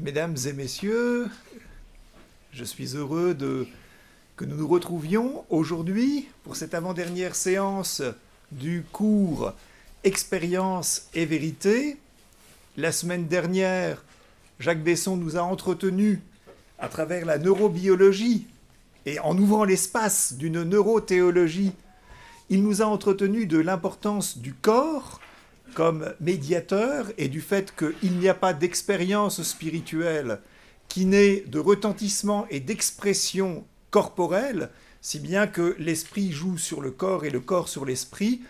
Mesdames et messieurs, je suis heureux que nous nous retrouvions aujourd'hui pour cette avant-dernière séance du cours Expérience et vérité. La semaine dernière, Jacques Besson nous a entretenus à travers la neurobiologie et en ouvrant l'espace d'une neurothéologie, il nous a entretenus de l'importance du corps comme médiateur et du fait qu'il n'y a pas d'expérience spirituelle qui naît de retentissement et d'expression corporelle, si bien que l'esprit joue sur le corps et le corps sur l'esprit,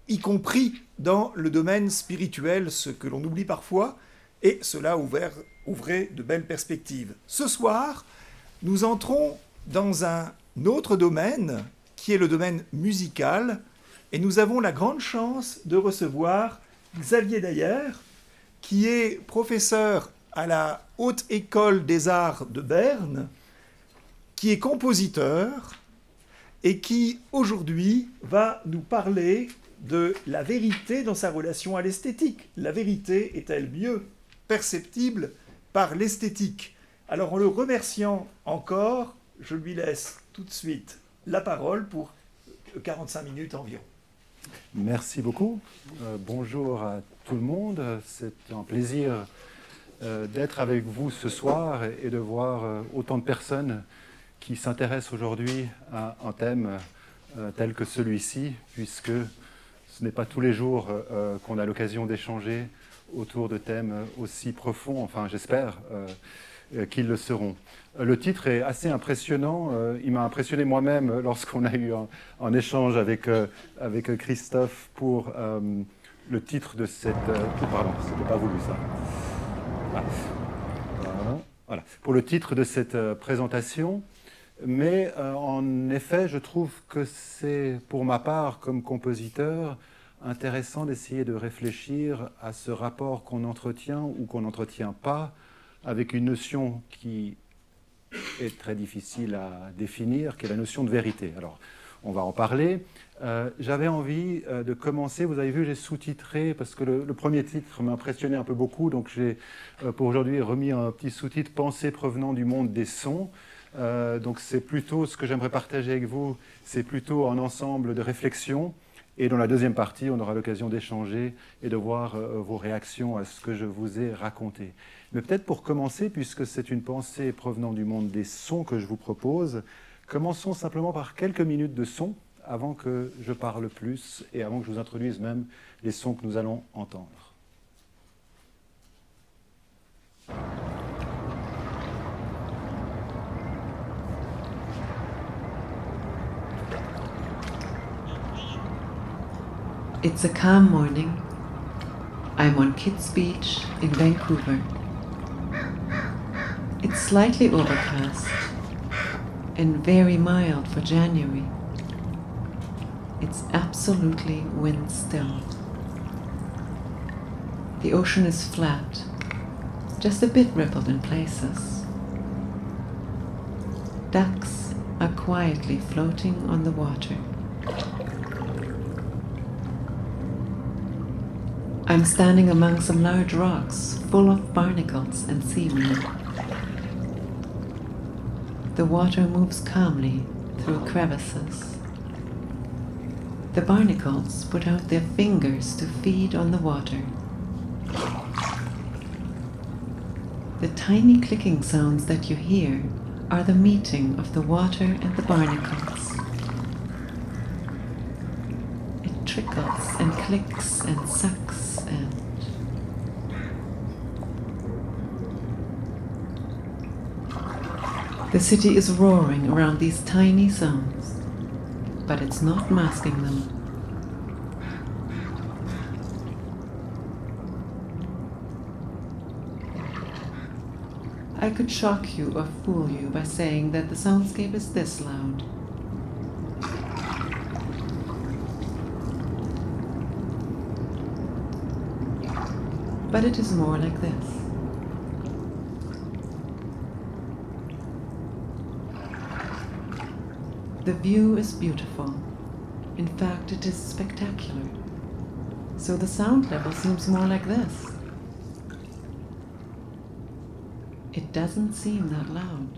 y compris dans le domaine spirituel, ce que l'on oublie parfois, et cela ouvrait de belles perspectives. Ce soir, nous entrons dans un autre domaine, qui est le domaine musical, et nous avons la grande chance de recevoir Xavier Dayer, qui est professeur à la Haute École des Arts de Berne, qui est compositeur et qui, aujourd'hui, va nous parler de la vérité dans sa relation à l'esthétique. La vérité est-elle mieux perceptible par l'esthétique? Alors, en le remerciant encore, je lui laisse tout de suite la parole pour 45 minutes environ. Merci beaucoup. Bonjour à tout le monde. C'est un plaisir d'être avec vous ce soir et de voir autant de personnes qui s'intéressent aujourd'hui à un thème tel que celui-ci, puisque ce n'est pas tous les jours qu'on a l'occasion d'échanger autour de thèmes aussi profonds, enfin j'espère qu'ils le seront. Le titre est assez impressionnant. Il m'a impressionné moi-même lorsqu'on a eu un échange avec Christophe pour le titre de cette... pardon, c'était pas voulu ça. Voilà. Pour le titre de cette présentation. Mais en effet, je trouve que c'est, pour ma part, comme compositeur, intéressant d'essayer de réfléchir à ce rapport qu'on entretient ou qu'on n'entretient pas avec une notion qui est très difficile à définir, qui est la notion de vérité. Alors, on va en parler. J'avais envie de commencer, vous avez vu, j'ai sous-titré, parce que le premier titre m'impressionnait un peu beaucoup, donc j'ai, pour aujourd'hui, remis un petit sous-titre « Pensée provenant du monde des sons ». Donc c'est plutôt, ce que j'aimerais partager avec vous, c'est plutôt un ensemble de réflexions. Et dans la deuxième partie, on aura l'occasion d'échanger et de voir vos réactions à ce que je vous ai raconté. Mais peut-être pour commencer, puisque c'est une pensée provenant du monde des sons que je vous propose, commençons simplement par quelques minutes de son avant que je parle plus et avant que je vous introduise même les sons que nous allons entendre. It's a calm morning. I'm on Kitts Beach in Vancouver. It's slightly overcast and very mild for January. It's absolutely wind still. The ocean is flat, just a bit rippled in places. Ducks are quietly floating on the water. I'm standing among some large rocks full of barnacles and seaweed. The water moves calmly through crevices. The barnacles put out their fingers to feed on the water. The tiny clicking sounds that you hear are the meeting of the water and the barnacles. It trickles and clicks and sucks and the city is roaring around these tiny sounds, but it's not masking them. I could shock you or fool you by saying that the soundscape is this loud. But it is more like this. The view is beautiful. In fact, it is spectacular. So the sound level seems more like this. It doesn't seem that loud.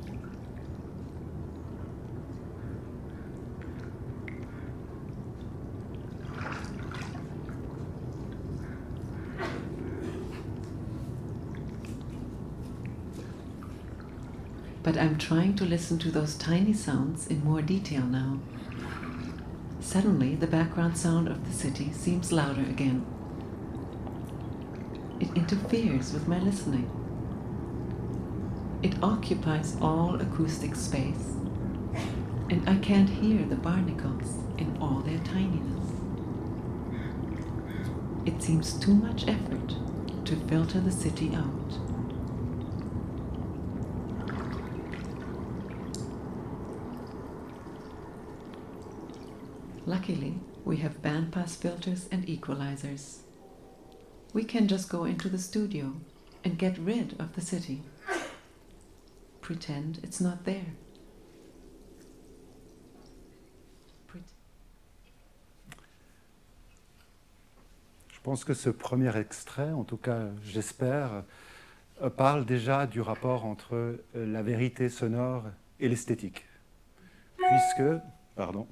But I'm trying to listen to those tiny sounds in more detail now. Suddenly, the background sound of the city seems louder again. It interferes with my listening. It occupies all acoustic space, and I can't hear the barnacles in all their tininess. It seems too much effort to filter the city out. Luckily, we have bandpass filters and equalizers. We can just go into the studio and get rid of the city. Pretend it's not there. Je pense que ce premier extrait, en tout cas j'espère, parle déjà du rapport entre la vérité sonore et l'esthétique. Puisque, pardon,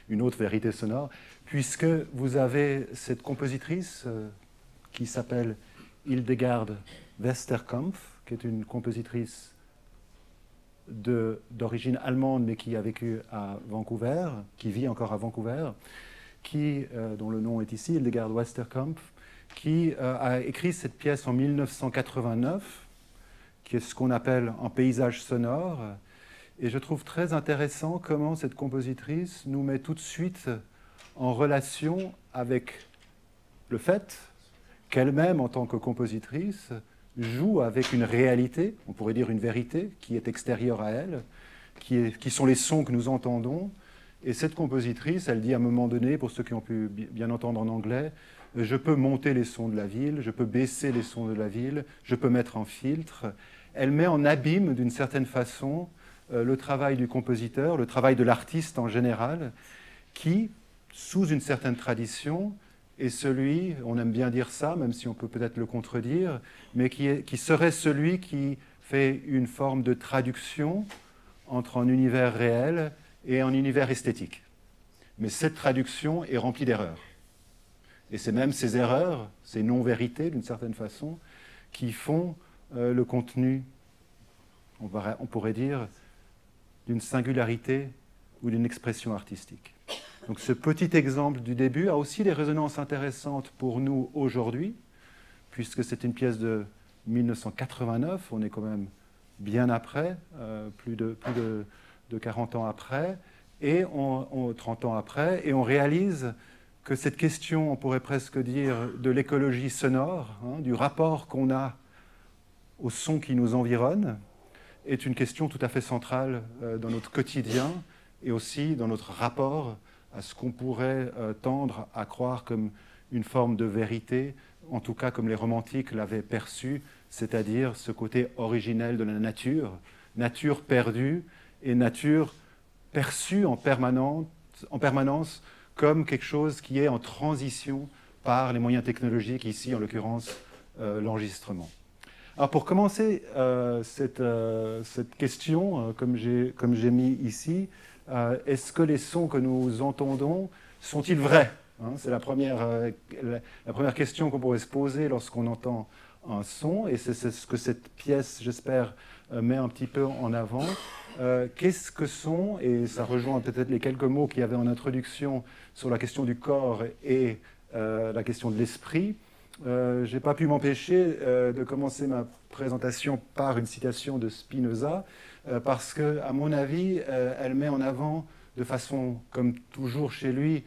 une autre vérité sonore, puisque vous avez cette compositrice qui s'appelle Hildegard Westerkampf, qui est une compositrice d'origine allemande, mais qui a vécu à Vancouver, qui vit encore à Vancouver, dont le nom est ici, Hildegard Westerkampf, qui a écrit cette pièce en 1989, qui est ce qu'on appelle un paysage sonore. Et je trouve très intéressant comment cette compositrice nous met tout de suite en relation avec le fait qu'elle-même, en tant que compositrice, joue avec une réalité, on pourrait dire une vérité, qui est extérieure à elle, qui sont les sons que nous entendons. Et cette compositrice, elle dit à un moment donné, pour ceux qui ont pu bien entendre en anglais, je peux monter les sons de la ville, je peux baisser les sons de la ville, je peux mettre un filtre. Elle met en abîme, d'une certaine façon, le travail du compositeur, le travail de l'artiste en général, qui, sous une certaine tradition, est celui, on aime bien dire ça, même si on peut peut-être le contredire, mais qui serait celui qui fait une forme de traduction entre un univers réel et un univers esthétique. Mais cette traduction est remplie d'erreurs. Et c'est même ces erreurs, ces non-vérités, d'une certaine façon, qui font le contenu, on pourrait dire, d'une singularité ou d'une expression artistique. Donc ce petit exemple du début a aussi des résonances intéressantes pour nous aujourd'hui, puisque c'est une pièce de 1989, on est quand même bien après, plus de 40 ans après, et 30 ans après, et on réalise que cette question, on pourrait presque dire, de l'écologie sonore, du rapport qu'on a au son qui nous environne, est une question tout à fait centrale dans notre quotidien et aussi dans notre rapport à ce qu'on pourrait tendre à croire comme une forme de vérité, en tout cas comme les romantiques l'avaient perçu, c'est-à-dire ce côté originel de la nature, nature perdue et nature perçue en permanence comme quelque chose qui est en transition par les moyens technologiques, ici en l'occurrence l'enregistrement. Alors pour commencer cette question, comme j'ai mis ici, est-ce que les sons que nous entendons sont-ils vrais? C'est la première question qu'on pourrait se poser lorsqu'on entend un son, et c'est ce que cette pièce, j'espère, met un petit peu en avant. Qu'est-ce que sont, et ça rejoint peut-être les quelques mots qu'il y avait en introduction sur la question du corps et la question de l'esprit. Je n'ai pas pu m'empêcher de commencer ma présentation par une citation de Spinoza, parce qu'à mon avis, elle met en avant de façon, comme toujours chez lui,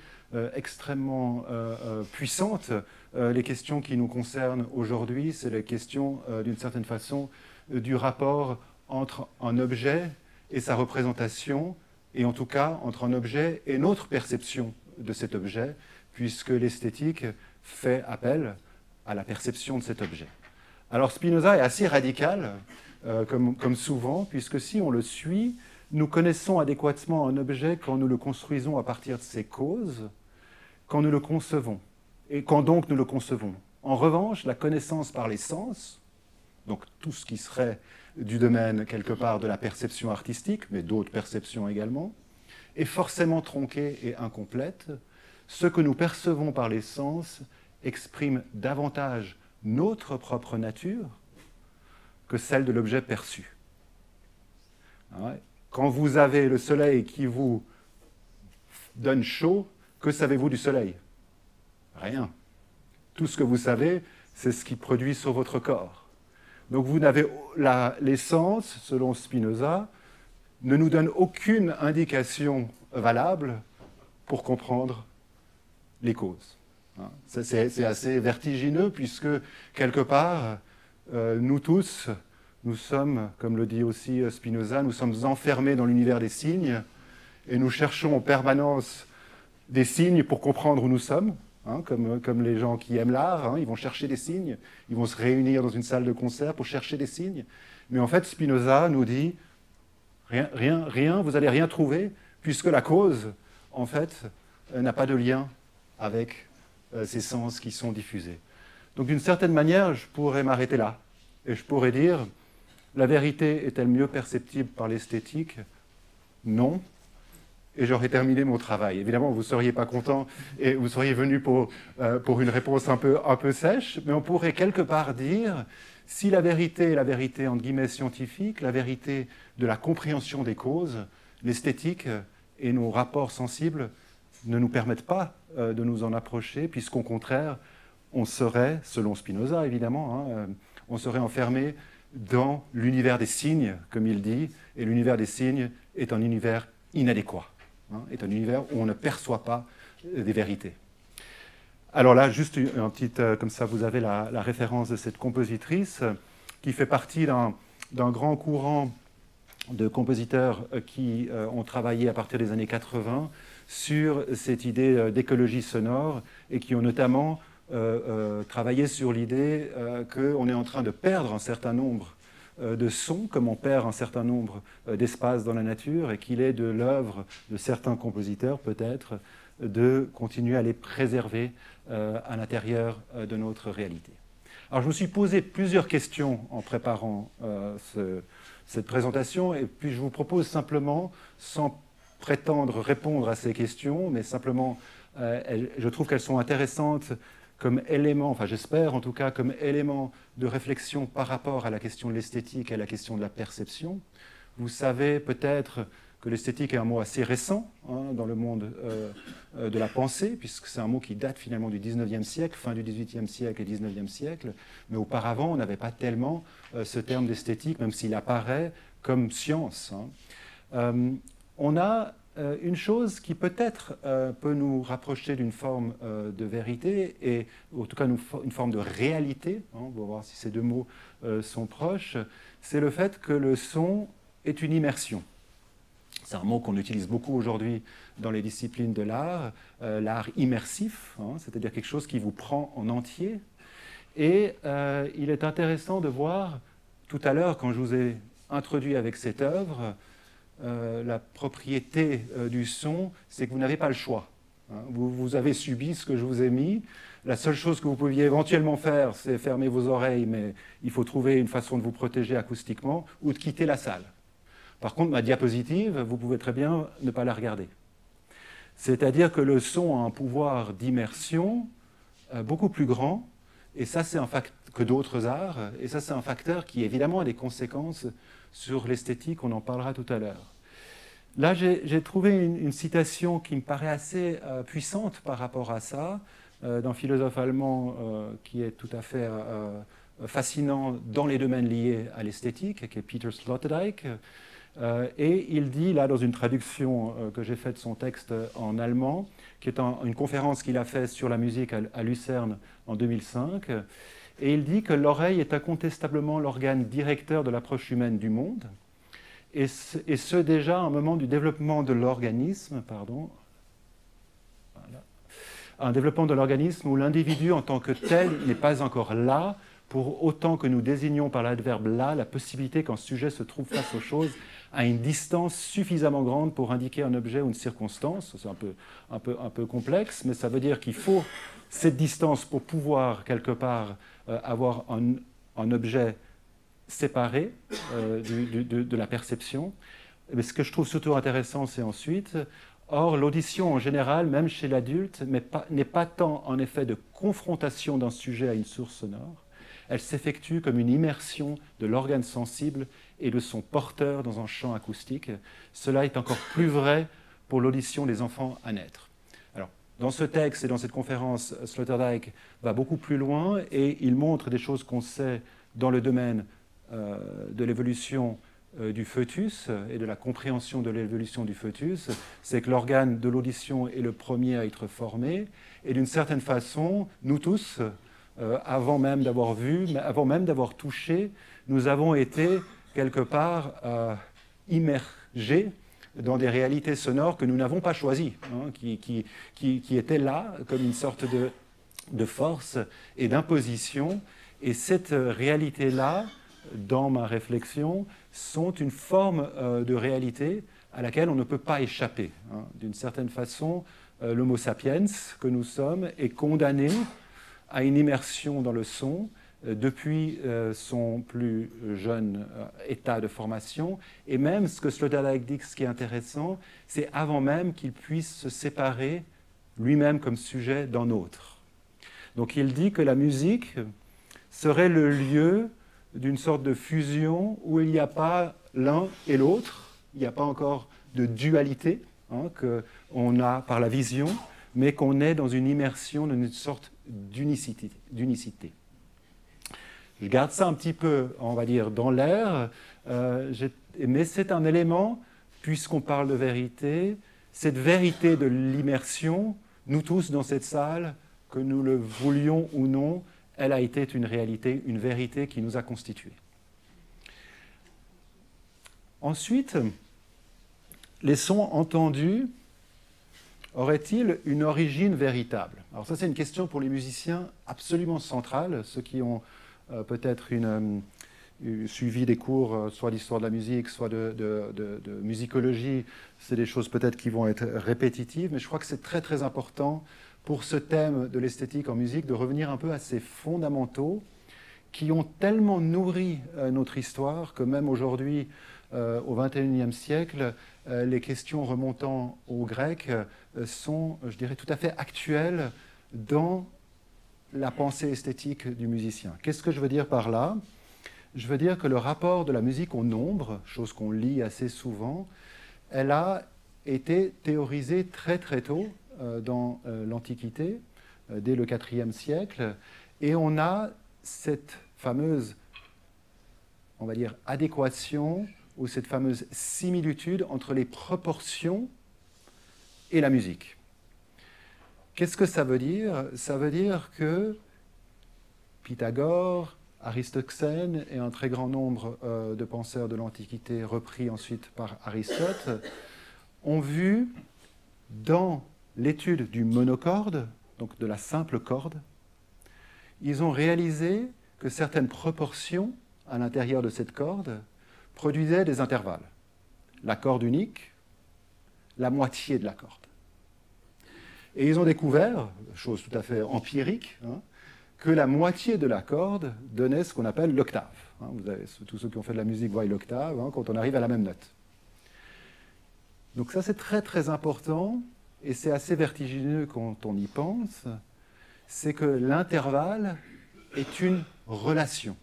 extrêmement puissante, les questions qui nous concernent aujourd'hui. C'est la question, d'une certaine façon, du rapport entre un objet et sa représentation, et en tout cas entre un objet et notre perception de cet objet, puisque l'esthétique fait appel à la perception de cet objet. Alors Spinoza est assez radical, comme souvent, puisque si on le suit, nous connaissons adéquatement un objet quand nous le construisons à partir de ses causes, quand nous le concevons, et quand donc nous le concevons. En revanche, la connaissance par les sens donc tout ce qui serait du domaine quelque part de la perception artistique, mais d'autres perceptions également, est forcément tronquée et incomplète. Ce que nous percevons par les sens exprime davantage notre propre nature que celle de l'objet perçu. Quand vous avez le soleil qui vous donne chaud, que savez-vous du soleil? Rien. Tout ce que vous savez, c'est ce qu'il produit sur votre corps. Donc vous n'avez les sens, selon Spinoza, ne nous donnent aucune indication valable pour comprendre les causes. C'est assez vertigineux puisque, quelque part, nous tous, nous sommes, comme le dit aussi Spinoza, nous sommes enfermés dans l'univers des signes et nous cherchons en permanence des signes pour comprendre où nous sommes, comme les gens qui aiment l'art, ils vont chercher des signes, ils vont se réunir dans une salle de concert pour chercher des signes. Mais en fait, Spinoza nous dit, rien, vous n'allez rien trouver, puisque la cause, en fait, n'a pas de lien avec ces sens qui sont diffusés. Donc d'une certaine manière, je pourrais m'arrêter là, et je pourrais dire, la vérité est-elle mieux perceptible par l'esthétique? Non. Et j'aurais terminé mon travail. Évidemment, vous ne seriez pas content et vous seriez venu pour une réponse un peu sèche, mais on pourrait quelque part dire, si la vérité est la vérité entre guillemets scientifique, la vérité de la compréhension des causes, l'esthétique et nos rapports sensibles ne nous permettent pas de nous en approcher, puisqu'au contraire, on serait, selon Spinoza évidemment, on serait enfermé dans l'univers des signes, comme il dit, et l'univers des signes est un univers inadéquat. Est un univers où on ne perçoit pas des vérités. Alors là, juste un petit, comme ça vous avez la référence de cette compositrice qui fait partie d'un grand courant de compositeurs qui ont travaillé à partir des années 80 sur cette idée d'écologie sonore et qui ont notamment travaillé sur l'idée qu'on est en train de perdre un certain nombre de sons, comme on perd un certain nombre d'espaces dans la nature, et qu'il est de l'œuvre de certains compositeurs, peut-être, de continuer à les préserver à l'intérieur de notre réalité. Alors, je me suis posé plusieurs questions en préparant cette présentation, et puis je vous propose simplement, sans prétendre répondre à ces questions, mais simplement, je trouve qu'elles sont intéressantes comme élément, enfin j'espère en tout cas, comme élément de réflexion par rapport à la question de l'esthétique et à la question de la perception. Vous savez peut-être que l'esthétique est un mot assez récent dans le monde de la pensée, puisque c'est un mot qui date finalement du 19e siècle, fin du 18e siècle et 19e siècle, mais auparavant on n'avait pas tellement ce terme d'esthétique, même s'il apparaît comme science. On a une chose qui peut-être peut nous rapprocher d'une forme de vérité, et en tout cas une forme de réalité, on va voir si ces deux mots sont proches, c'est le fait que le son est une immersion. C'est un mot qu'on utilise beaucoup aujourd'hui dans les disciplines de l'art immersif, c'est-à-dire quelque chose qui vous prend en entier. Et il est intéressant de voir, tout à l'heure, quand je vous ai introduit avec cette œuvre, la propriété du son, c'est que vous n'avez pas le choix. Vous avez subi ce que je vous ai mis. La seule chose que vous pouviez éventuellement faire, c'est fermer vos oreilles, mais il faut trouver une façon de vous protéger acoustiquement ou de quitter la salle. Par contre, ma diapositive, vous pouvez très bien ne pas la regarder. C'est-à-dire que le son a un pouvoir d'immersion beaucoup plus grand, et ça, c'est un facteur que d'autres arts, et ça, c'est un facteur qui, évidemment, a des conséquences sur l'esthétique, on en parlera tout à l'heure. Là, j'ai trouvé une citation qui me paraît assez puissante par rapport à ça, d'un philosophe allemand qui est tout à fait fascinant dans les domaines liés à l'esthétique, qui est Peter Sloterdijk. Et il dit, là, dans une traduction que j'ai faite de son texte en allemand, qui est une conférence qu'il a faite sur la musique à Lucerne en 2005, et il dit que l'oreille est incontestablement l'organe directeur de l'approche humaine du monde, et ce déjà à un moment du développement de l'organisme, un développement de l'organisme où l'individu en tant que tel n'est pas encore là, pour autant que nous désignons par l'adverbe là la possibilité qu'un sujet se trouve face aux choses à une distance suffisamment grande pour indiquer un objet ou une circonstance. C'est un peu complexe, mais ça veut dire qu'il faut cette distance pour pouvoir quelque part avoir un objet séparé de la perception. Mais ce que je trouve surtout intéressant, c'est ensuite, or l'audition en général, même chez l'adulte, n'est pas tant en effet de confrontation d'un sujet à une source sonore, elle s'effectue comme une immersion de l'organe sensible et de son porteur dans un champ acoustique. Cela est encore plus vrai pour l'audition des enfants à naître. Alors, dans ce texte et dans cette conférence, Sloterdijk va beaucoup plus loin et il montre des choses qu'on sait dans le domaine de l'évolution du foetus et de la compréhension de l'évolution du foetus. C'est que l'organe de l'audition est le premier à être formé et d'une certaine façon, nous tous, avant même d'avoir vu, avant même d'avoir touché, nous avons été quelque part immergés dans des réalités sonores que nous n'avons pas choisies, hein, qui étaient là comme une sorte de force et d'imposition. Et cette réalité-là, dans ma réflexion, sont une forme de réalité à laquelle on ne peut pas échapper. Hein. D'une certaine façon, l'homo sapiens que nous sommes est condamné à une immersion dans le son depuis son plus jeune état de formation. Et même ce que Sloterdijk dit, ce qui est intéressant, c'est avant même qu'il puisse se séparer lui-même comme sujet d'un autre. Donc il dit que la musique serait le lieu d'une sorte de fusion où il n'y a pas l'un et l'autre, il n'y a pas encore de dualité hein, qu'on a par la vision, mais qu'on est dans une immersion, dans une sorte d'unicité. Je garde ça un petit peu, on va dire, dans l'air, mais c'est un élément, puisqu'on parle de vérité, cette vérité de l'immersion, nous tous dans cette salle, que nous le voulions ou non, elle a été une réalité, une vérité qui nous a constitués. Ensuite, les sons entendus auraient-ils une origine véritable? Alors ça, c'est une question pour les musiciens absolument centrale, ceux qui ont peut-être suivi des cours, soit d'histoire de la musique, soit de musicologie. C'est des choses peut-être qui vont être répétitives, mais je crois que c'est très très important pour ce thème de l'esthétique en musique de revenir un peu à ces fondamentaux qui ont tellement nourri notre histoire que même aujourd'hui, au XXIe siècle, les questions remontant au grec sont, je dirais, tout à fait actuelles dans la pensée esthétique du musicien. Qu'est-ce que je veux dire par là? Je veux dire que le rapport de la musique au nombre, chose qu'on lit assez souvent, elle a été théorisée très très tôt dans l'Antiquité, dès le IVe siècle, et on a cette fameuse, on va dire, adéquation ou cette fameuse similitude entre les proportions et la musique. Qu'est-ce que ça veut dire? Ça veut dire que Pythagore, Aristoxène et un très grand nombre de penseurs de l'Antiquité, repris ensuite par Aristote, ont vu dans l'étude du monocorde, donc de la simple corde, ils ont réalisé que certaines proportions à l'intérieur de cette corde produisaient des intervalles. La corde unique, la moitié de la corde. Et ils ont découvert, chose tout à fait empirique, hein, que la moitié de la corde donnait ce qu'on appelle l'octave. Hein, tous ceux qui ont fait de la musique voient l'octave, hein, quand on arrive à la même note. Donc ça, c'est très très important, et c'est assez vertigineux quand on y pense, c'est que l'intervalle est une relation.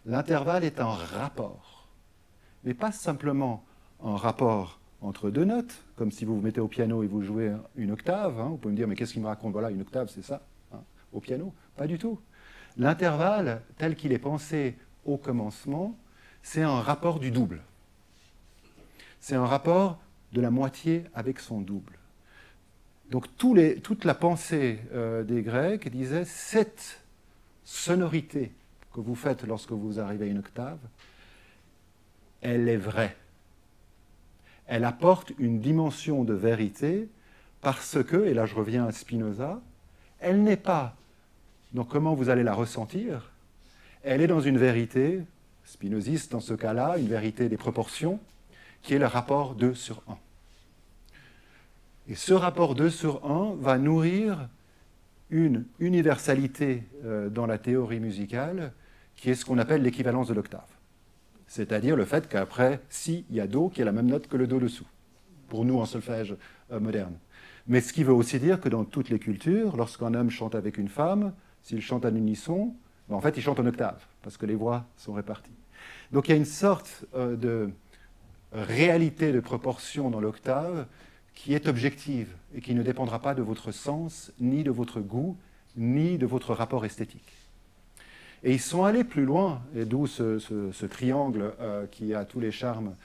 L'intervalle est un rapport, mais pas simplement un rapport entre deux notes, comme si vous vous mettez au piano et vous jouez une octave. Hein, vous pouvez me dire, mais qu'est-ce qu'il me raconte? Voilà, une octave, c'est ça, hein, au piano. Pas du tout. L'intervalle, tel qu'il est pensé au commencement, c'est un rapport du double. C'est un rapport de la moitié avec son double. Donc toute la pensée des Grecs disait cette sonorité que vous faites lorsque vous arrivez à une octave, elle est vraie. Elle apporte une dimension de vérité parce que, et là je reviens à Spinoza, elle n'est pas dans comment vous allez la ressentir, elle est dans une vérité, spinoziste dans ce cas-là, une vérité des proportions, qui est le rapport 2 sur 1. Et ce rapport 2 sur 1 va nourrir une universalité dans la théorie musicale qui est ce qu'on appelle l'équivalence de l'octave. C'est-à-dire le fait qu'après si, il y a do qui est la même note que le do dessous, pour nous en solfège moderne. Mais ce qui veut aussi dire que dans toutes les cultures, lorsqu'un homme chante avec une femme, s'il chante en unisson, ben en fait il chante en octave, parce que les voix sont réparties. Donc il y a une sorte de réalité de proportion dans l'octave qui est objective et qui ne dépendra pas de votre sens, ni de votre goût, ni de votre rapport esthétique. Et ils sont allés plus loin, et d'où ce triangle qui a tous les charmes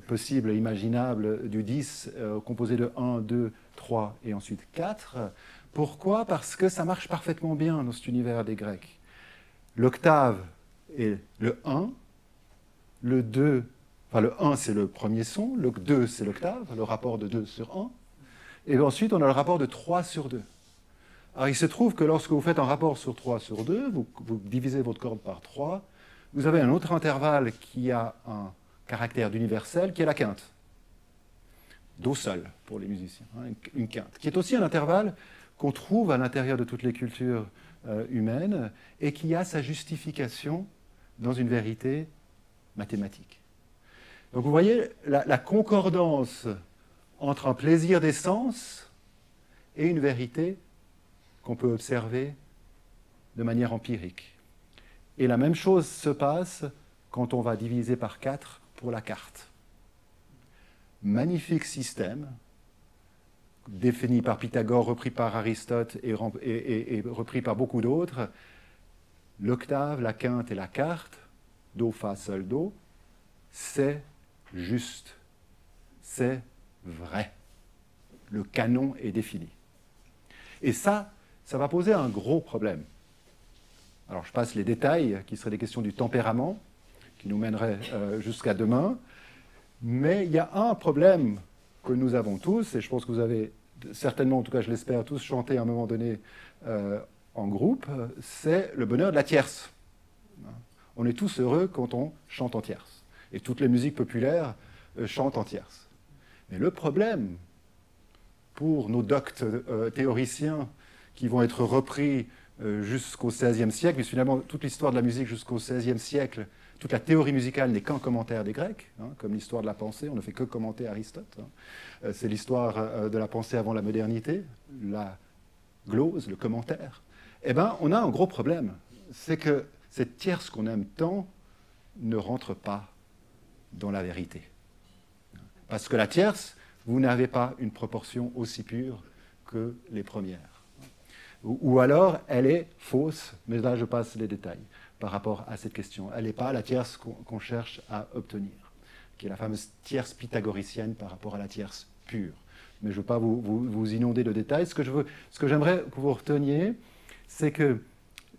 possibles et imaginables du 10, composé de 1, 2, 3 et ensuite 4. Pourquoi? Parce que ça marche parfaitement bien dans cet univers des Grecs. L'octave est le 1, le 2, enfin le 1 c'est le premier son, le 2 c'est l'octave, le rapport de 2 sur 1, et ensuite on a le rapport de 3 sur 2. Alors il se trouve que lorsque vous faites un rapport sur 3 sur 2, vous divisez votre corde par 3, vous avez un autre intervalle qui a un caractère d'universel qui est la quinte. Do sol pour les musiciens, hein, une quinte, qui est aussi un intervalle qu'on trouve à l'intérieur de toutes les cultures humaines et qui a sa justification dans une vérité mathématique. Donc vous voyez la concordance entre un plaisir des sens et une vérité qu'on peut observer de manière empirique. Et la même chose se passe quand on va diviser par 4 pour la carte. Magnifique système, défini par Pythagore, repris par Aristote et repris par beaucoup d'autres. L'octave, la quinte et la carte, do, fa, sol, do, c'est juste, c'est vrai. Le canon est défini. Et ça va poser un gros problème. Alors je passe les détails, qui seraient des questions du tempérament, qui nous mèneraient jusqu'à demain. Mais il y a un problème que nous avons tous, et je pense que vous avez certainement, en tout cas je l'espère, tous chanté à un moment donné en groupe, c'est le bonheur de la tierce. On est tous heureux quand on chante en tierce. Et toutes les musiques populaires chantent en tierce. Mais le problème, pour nos doctes théoriciens qui vont être repris jusqu'au XVIe siècle, mais finalement toute l'histoire de la musique jusqu'au XVIe siècle, toute la théorie musicale n'est qu'un commentaire des Grecs, hein, comme l'histoire de la pensée, on ne fait que commenter Aristote. Hein. C'est l'histoire de la pensée avant la modernité, la glose, le commentaire. Eh bien, on a un gros problème, c'est que cette tierce qu'on aime tant ne rentre pas dans la vérité. Parce que la tierce, vous n'avez pas une proportion aussi pure que les premières. Ou alors, elle est fausse, mais là je passe les détails par rapport à cette question. Elle n'est pas la tierce qu'on cherche à obtenir, qui est la fameuse tierce pythagoricienne par rapport à la tierce pure. Mais je ne veux pas vous inonder de détails. Ce que j'aimerais que vous reteniez, c'est que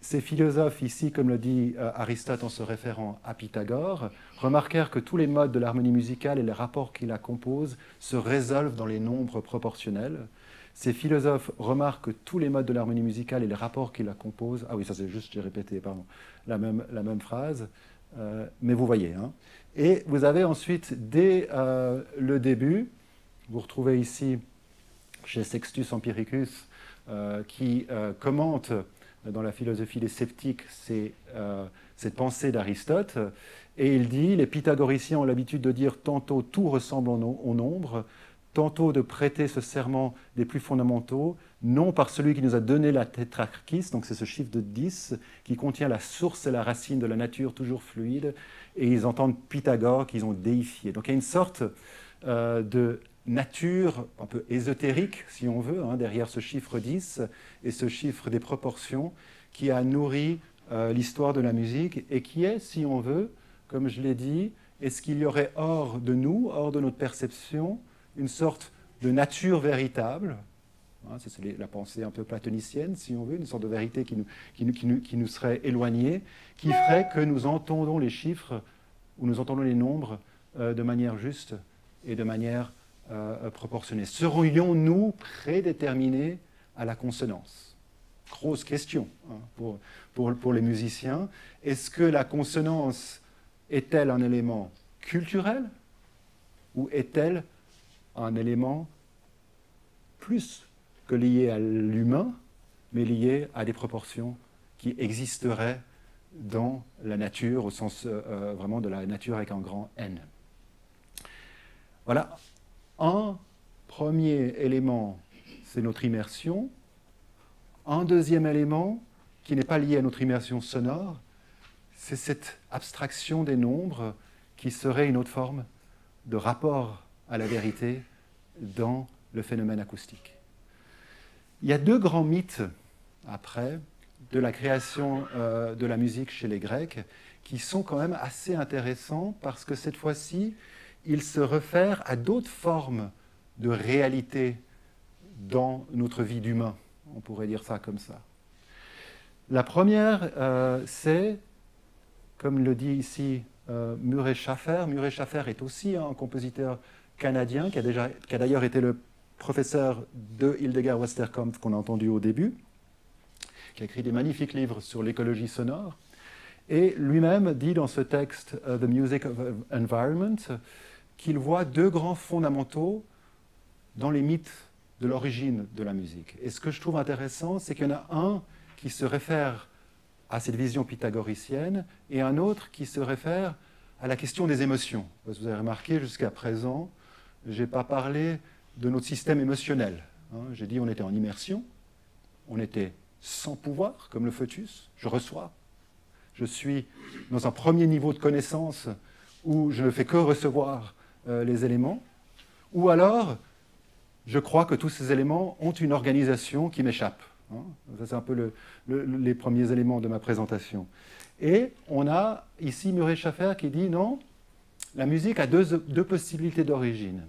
ces philosophes ici, comme le dit Aristote en se référant à Pythagore, remarquèrent que tous les modes de l'harmonie musicale et les rapports qui la composent se résolvent dans les nombres proportionnels. Ces philosophes remarquent que tous les modes de l'harmonie musicale et les rapports qui la composent... Ah oui, ça c'est juste, j'ai répété, pardon, la même phrase. Mais vous voyez. Hein. Et vous avez ensuite, dès le début, vous retrouvez ici, chez Sextus Empiricus, qui commente dans la philosophie des sceptiques cette pensée d'Aristote, et il dit, les pythagoriciens ont l'habitude de dire tantôt tout ressemble au nombre, tantôt de prêter ce serment des plus fondamentaux, non par celui qui nous a donné la tétrarchis, donc c'est ce chiffre de 10, qui contient la source et la racine de la nature toujours fluide, et ils entendent Pythagore qu'ils ont déifié. Donc il y a une sorte de nature un peu ésotérique, si on veut, hein, derrière ce chiffre 10 et ce chiffre des proportions, qui a nourri l'histoire de la musique, et qui est, si on veut, comme je l'ai dit, est-ce qu'il y aurait hors de nous, hors de notre perception, une sorte de nature véritable, hein, c'est la pensée un peu platonicienne, si on veut, une sorte de vérité qui nous serait éloignée, qui ferait que nous entendons les chiffres, ou nous entendons les nombres de manière juste et de manière proportionnée. Serions-nous prédéterminés à la consonance? Grosse question hein, pour les musiciens. Est-ce que la consonance est-elle un élément culturel ou est-elle un élément plus que lié à l'humain, mais lié à des proportions qui existeraient dans la nature, au sens vraiment de la nature avec un grand N. Voilà, un premier élément, c'est notre immersion. Un deuxième élément, qui n'est pas lié à notre immersion sonore, c'est cette abstraction des nombres qui serait une autre forme de rapport à la vérité dans le phénomène acoustique. Il y a deux grands mythes, après, de la création de la musique chez les Grecs, qui sont quand même assez intéressants parce que cette fois-ci, ils se réfèrent à d'autres formes de réalité dans notre vie d'humain. On pourrait dire ça comme ça. La première, c'est, comme le dit ici Murray Schafer. Murray Schafer est aussi un compositeur canadien qui a d'ailleurs été le professeur de Hildegard Westerkampf qu'on a entendu au début, qui a écrit des magnifiques livres sur l'écologie sonore. Et lui-même dit dans ce texte The Music of Environment qu'il voit deux grands fondamentaux dans les mythes de l'origine de la musique. Et ce que je trouve intéressant, c'est qu'il y en a un qui se réfère à cette vision pythagoricienne et un autre qui se réfère à la question des émotions. Parce que vous avez remarqué, jusqu'à présent, je n'ai pas parlé de notre système émotionnel. J'ai dit on était en immersion, on était sans pouvoir, comme le fœtus, je reçois. Je suis dans un premier niveau de connaissance où je ne fais que recevoir les éléments, ou alors je crois que tous ces éléments ont une organisation qui m'échappe. Ça, c'est un peu les premiers éléments de ma présentation. Et on a ici Murray Schafer qui dit non, la musique a deux possibilités d'origine.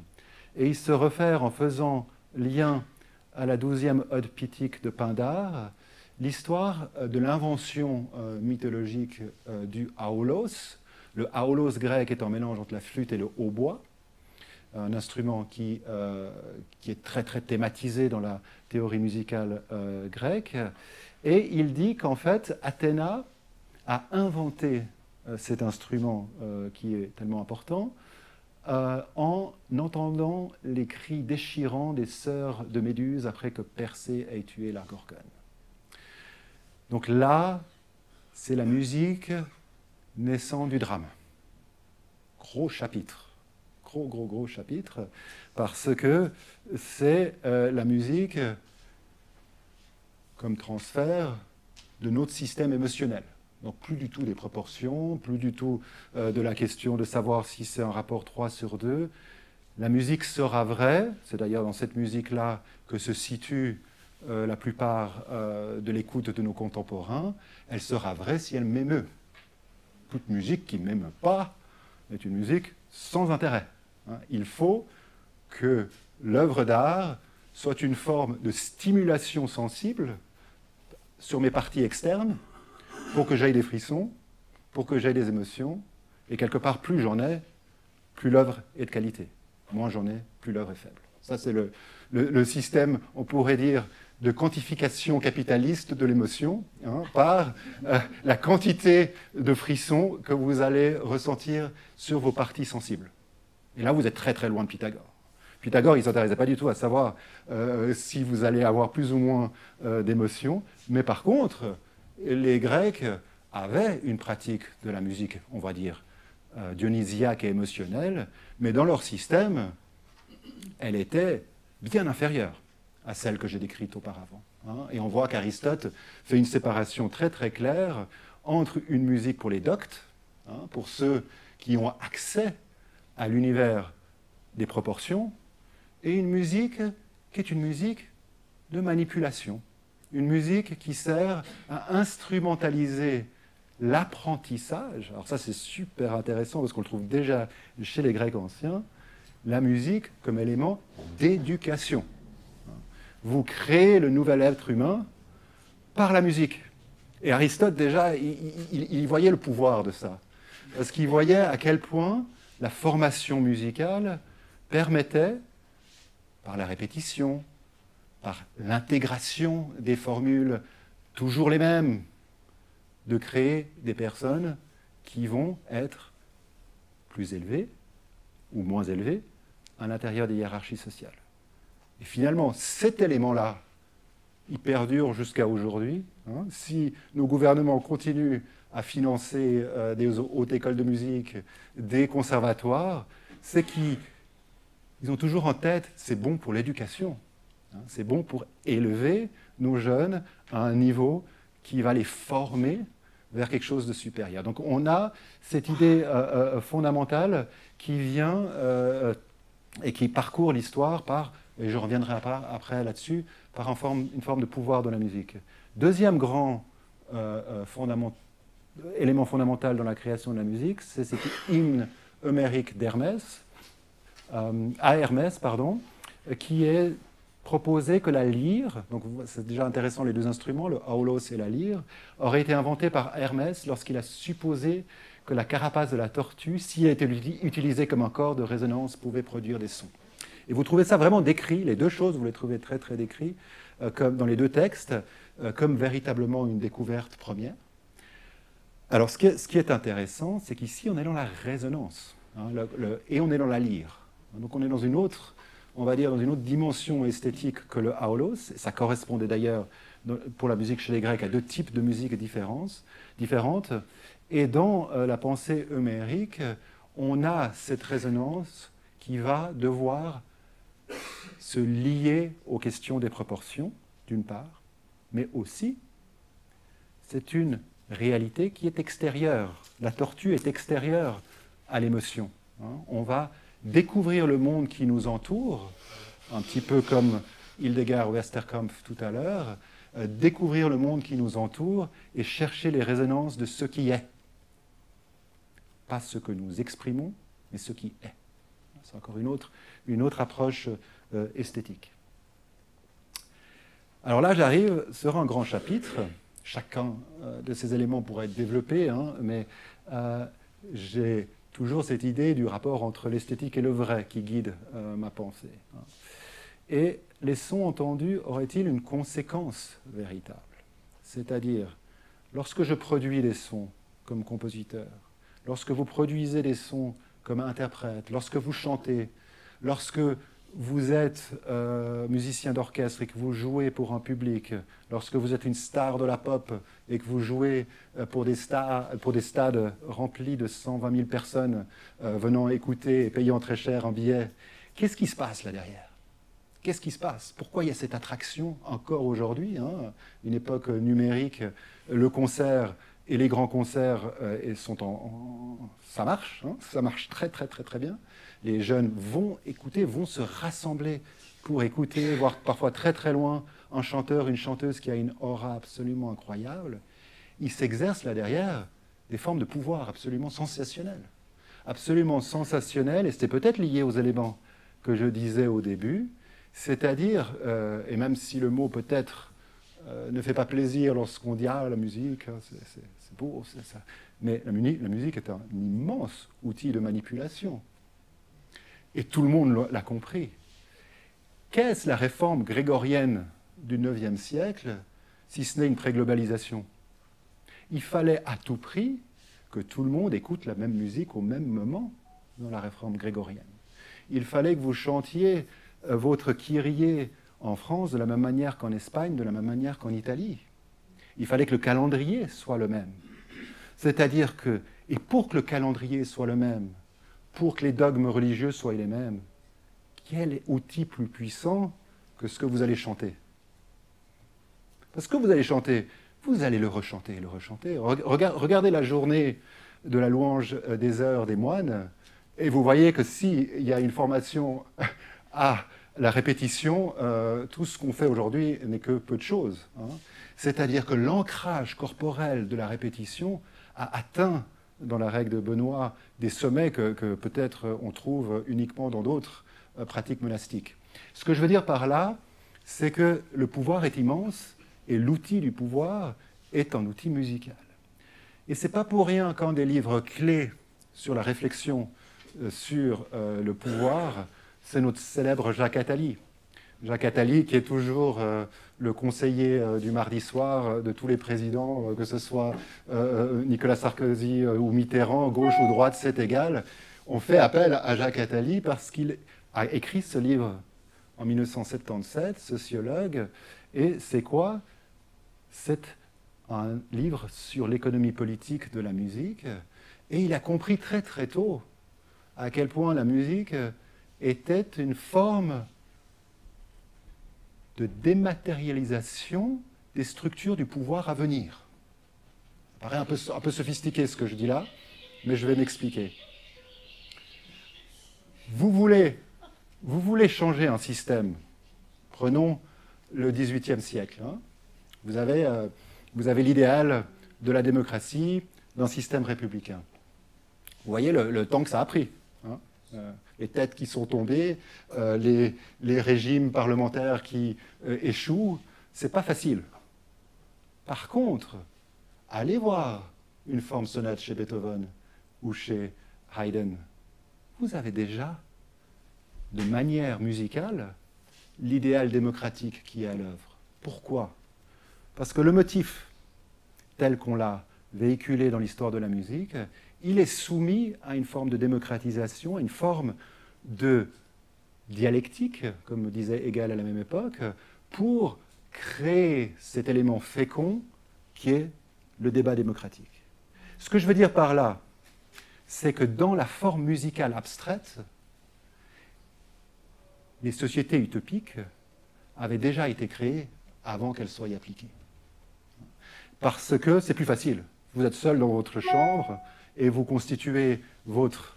Et il se réfère en faisant lien à la 12e ode pythique de Pindare, l'histoire de l'invention mythologique du aulos. Le aulos grec est un mélange entre la flûte et le hautbois, un instrument qui est très très thématisé dans la théorie musicale grecque. Et il dit qu'en fait, Athéna a inventé cet instrument qui est tellement important en entendant les cris déchirants des sœurs de Méduse après que Persée ait tué la Gorgone. Donc là, c'est la musique naissant du drame. Gros chapitre. Gros chapitre, parce que c'est la musique comme transfert de notre système émotionnel. Donc plus du tout des proportions, plus du tout de la question de savoir si c'est un rapport 3/2. La musique sera vraie, c'est d'ailleurs dans cette musique-là que se situe la plupart de l'écoute de nos contemporains, elle sera vraie si elle m'émeut. Toute musique qui ne m'émeut pas est une musique sans intérêt. Il faut que l'œuvre d'art soit une forme de stimulation sensible sur mes parties externes pour que j'aie des frissons, pour que j'aie des émotions, et quelque part, plus j'en ai, plus l'œuvre est de qualité. Moins j'en ai, plus l'œuvre est faible. Ça, c'est le système, on pourrait dire, de quantification capitaliste de l'émotion, par la quantité de frissons que vous allez ressentir sur vos parties sensibles. Et là, vous êtes très très loin de Pythagore. Pythagore, il ne s'intéressait pas du tout à savoir si vous allez avoir plus ou moins d'émotions, mais par contre, les Grecs avaient une pratique de la musique, on va dire, dionysiaque et émotionnelle, mais dans leur système, elle était bien inférieure à celle que j'ai décrite auparavant. Et on voit qu'Aristote fait une séparation très très claire entre une musique pour les doctes, pour ceux qui ont accès à l'univers des proportions, et une musique qui est une musique de manipulation, une musique qui sert à instrumentaliser l'apprentissage. Alors ça, c'est super intéressant parce qu'on le trouve déjà chez les Grecs anciens, la musique comme élément d'éducation. Vous créez le nouvel être humain par la musique. Et Aristote, déjà, il voyait le pouvoir de ça. Parce qu'il voyait à quel point la formation musicale permettait, par la répétition, par l'intégration des formules toujours les mêmes, de créer des personnes qui vont être plus élevées ou moins élevées à l'intérieur des hiérarchies sociales. Et finalement, cet élément-là, il perdure jusqu'à aujourd'hui. Si nos gouvernements continuent à financer des hautes écoles de musique, des conservatoires, c'est qu'ils ont toujours en tête, c'est bon pour l'éducation, hein, c'est bon pour élever nos jeunes à un niveau qui va les former vers quelque chose de supérieur. Donc on a cette idée fondamentale qui vient et qui parcourt l'histoire par, et je reviendrai après là-dessus, par une forme de pouvoir de la musique. Deuxième grand élément fondamental dans la création de la musique, c'est cet hymne homérique d'Hermès, à Hermès, pardon, qui est proposé que la lyre, donc c'est déjà intéressant les deux instruments, le aulos et la lyre, aurait été inventé par Hermès lorsqu'il a supposé que la carapace de la tortue, si elle était utilisée comme un corps de résonance, pouvait produire des sons. Et vous trouvez ça vraiment décrit, les deux choses, vous les trouvez très très décrits, comme dans les deux textes, comme véritablement une découverte première. Alors ce qui est intéressant, c'est qu'ici on est dans la résonance, hein, et on est dans la lyre. Donc on est dans une autre, on va dire, dans une autre dimension esthétique que le aulos. Ça correspondait d'ailleurs, pour la musique chez les Grecs, à deux types de musique différentes. Et dans la pensée homérique, on a cette résonance qui va devoir se lier aux questions des proportions, d'une part, mais aussi, c'est une réalité qui est extérieure. La tortue est extérieure à l'émotion. Hein. On va découvrir le monde qui nous entoure, un petit peu comme Hildegard Westerkampf tout à l'heure, découvrir le monde qui nous entoure et chercher les résonances de ce qui est. Pas ce que nous exprimons, mais ce qui est. C'est encore une autre approche esthétique. Alors là, j'arrive, sera un grand chapitre. Chacun de ces éléments pourrait être développé, hein, mais j'ai toujours cette idée du rapport entre l'esthétique et le vrai qui guide ma pensée. Hein. Et les sons entendus auraient-ils une conséquence véritable? C'est-à-dire, lorsque je produis des sons comme compositeur, lorsque vous produisez des sons comme interprète, lorsque vous chantez, lorsque vous êtes musicien d'orchestre et que vous jouez pour un public, lorsque vous êtes une star de la pop et que vous jouez pour des stades remplis de 120 000 personnes venant écouter et payant très cher un billet, qu'est-ce qui se passe là derrière? Qu'est-ce qui se passe? Pourquoi il y a cette attraction encore aujourd'hui, hein, une époque numérique, le concert et les grands concerts ça marche, hein, ça marche très très très très bien. Les jeunes vont écouter, vont se rassembler pour écouter, voire parfois très très loin, un chanteur, une chanteuse qui a une aura absolument incroyable. Il s'exerce là derrière des formes de pouvoir absolument sensationnelles. Absolument sensationnelles, et c'était peut-être lié aux éléments que je disais au début, c'est-à-dire, et même si le mot peut-être ne fait pas plaisir lorsqu'on dit « Ah, la musique, c'est beau, c'est ça », mais la musique est un immense outil de manipulation. Et tout le monde l'a compris. Qu'est-ce la réforme grégorienne du IXe siècle, si ce n'est une préglobalisation? Il fallait à tout prix que tout le monde écoute la même musique au même moment dans la réforme grégorienne. Il fallait que vous chantiez votre Kyrie en France de la même manière qu'en Espagne, de la même manière qu'en Italie. Il fallait que le calendrier soit le même. C'est-à-dire que, et pour que le calendrier soit le même, pour que les dogmes religieux soient les mêmes, quel outil plus puissant que ce que vous allez chanter? Parce que vous allez chanter, vous allez le rechanter, le rechanter. Regardez la journée de la louange des heures des moines, et vous voyez que s'il y a une formation à la répétition, tout ce qu'on fait aujourd'hui n'est que peu de choses. Hein. C'est-à-dire que l'ancrage corporel de la répétition a atteint, dans la règle de Benoît, des sommets que peut-être on trouve uniquement dans d'autres pratiques monastiques. Ce que je veux dire par là, c'est que le pouvoir est immense et l'outil du pouvoir est un outil musical. Et ce n'est pas pour rien qu'un des livres clés sur la réflexion sur le pouvoir, c'est notre célèbre Jacques Attali. Jacques Attali, qui est toujours le conseiller du mardi soir de tous les présidents, que ce soit Nicolas Sarkozy ou Mitterrand, gauche ou droite, c'est égal. On fait appel à Jacques Attali parce qu'il a écrit ce livre en 1977, sociologue. Et c'est quoi? C'est un livre sur l'économie politique de la musique, et il a compris très très tôt à quel point la musique était une forme de dématérialisation des structures du pouvoir à venir. Ça paraît un peu sophistiqué ce que je dis là, mais je vais m'expliquer. Vous voulez changer un système. Prenons le XVIIIe siècle. Hein. Vous avez l'idéal de la démocratie d'un système républicain. Vous voyez le temps que ça a pris. Hein. Les têtes qui sont tombées, les régimes parlementaires qui échouent, c'est pas facile. Par contre, allez voir une forme sonate chez Beethoven ou chez Haydn. Vous avez déjà, de manière musicale, l'idéal démocratique qui est à l'œuvre. Pourquoi? Parce que le motif, tel qu'on l'a véhiculé dans l'histoire de la musique, il est soumis à une forme de démocratisation, à une forme de dialectique, comme disait Hegel à la même époque, pour créer cet élément fécond qui est le débat démocratique. Ce que je veux dire par là, c'est que dans la forme musicale abstraite, les sociétés utopiques avaient déjà été créées avant qu'elles soient appliquées. Parce que c'est plus facile. Vous êtes seul dans votre chambre et vous constituez votre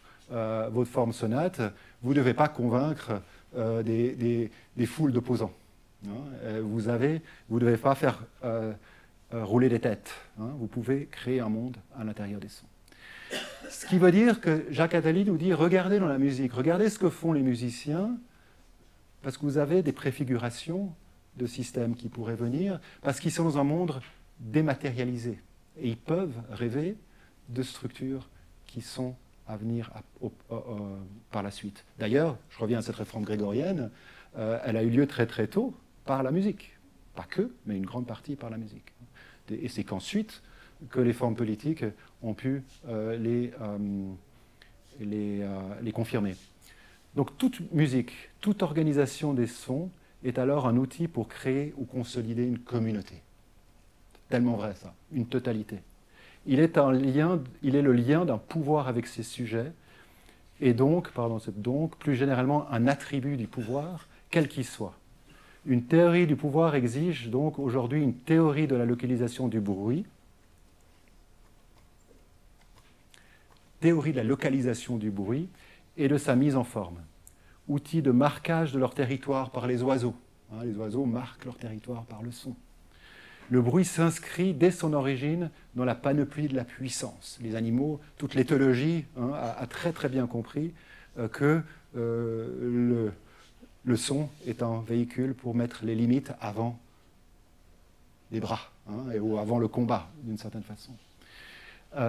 forme sonate. Vous ne devez pas convaincre des foules d'opposants. Vous ne devez pas faire rouler des têtes. Vous pouvez créer un monde à l'intérieur des sons. Ce qui veut dire que Jacques Attali nous dit, regardez dans la musique, regardez ce que font les musiciens, parce que vous avez des préfigurations de systèmes qui pourraient venir, parce qu'ils sont dans un monde dématérialisé. Et ils peuvent rêver de structures qui sont à venir par la suite. D'ailleurs, je reviens à cette réforme grégorienne, elle a eu lieu très très tôt par la musique. Pas que, mais une grande partie par la musique. Et c'est qu'ensuite que les formes politiques ont pu les confirmer. Donc toute musique, toute organisation des sons est alors un outil pour créer ou consolider une communauté. Tellement vrai ça, une totalité. Il est le lien d'un pouvoir avec ses sujets, et donc, plus généralement un attribut du pouvoir, quel qu'il soit. Une théorie du pouvoir exige donc aujourd'hui une théorie de la localisation du bruit, théorie de la localisation du bruit et de sa mise en forme. Outil de marquage de leur territoire par les oiseaux. Les oiseaux marquent leur territoire par le son. Le bruit s'inscrit dès son origine dans la panoplie de la puissance. Les animaux, toute l'éthologie a très très bien compris que le son est un véhicule pour mettre les limites avant les bras, ou avant le combat, d'une certaine façon.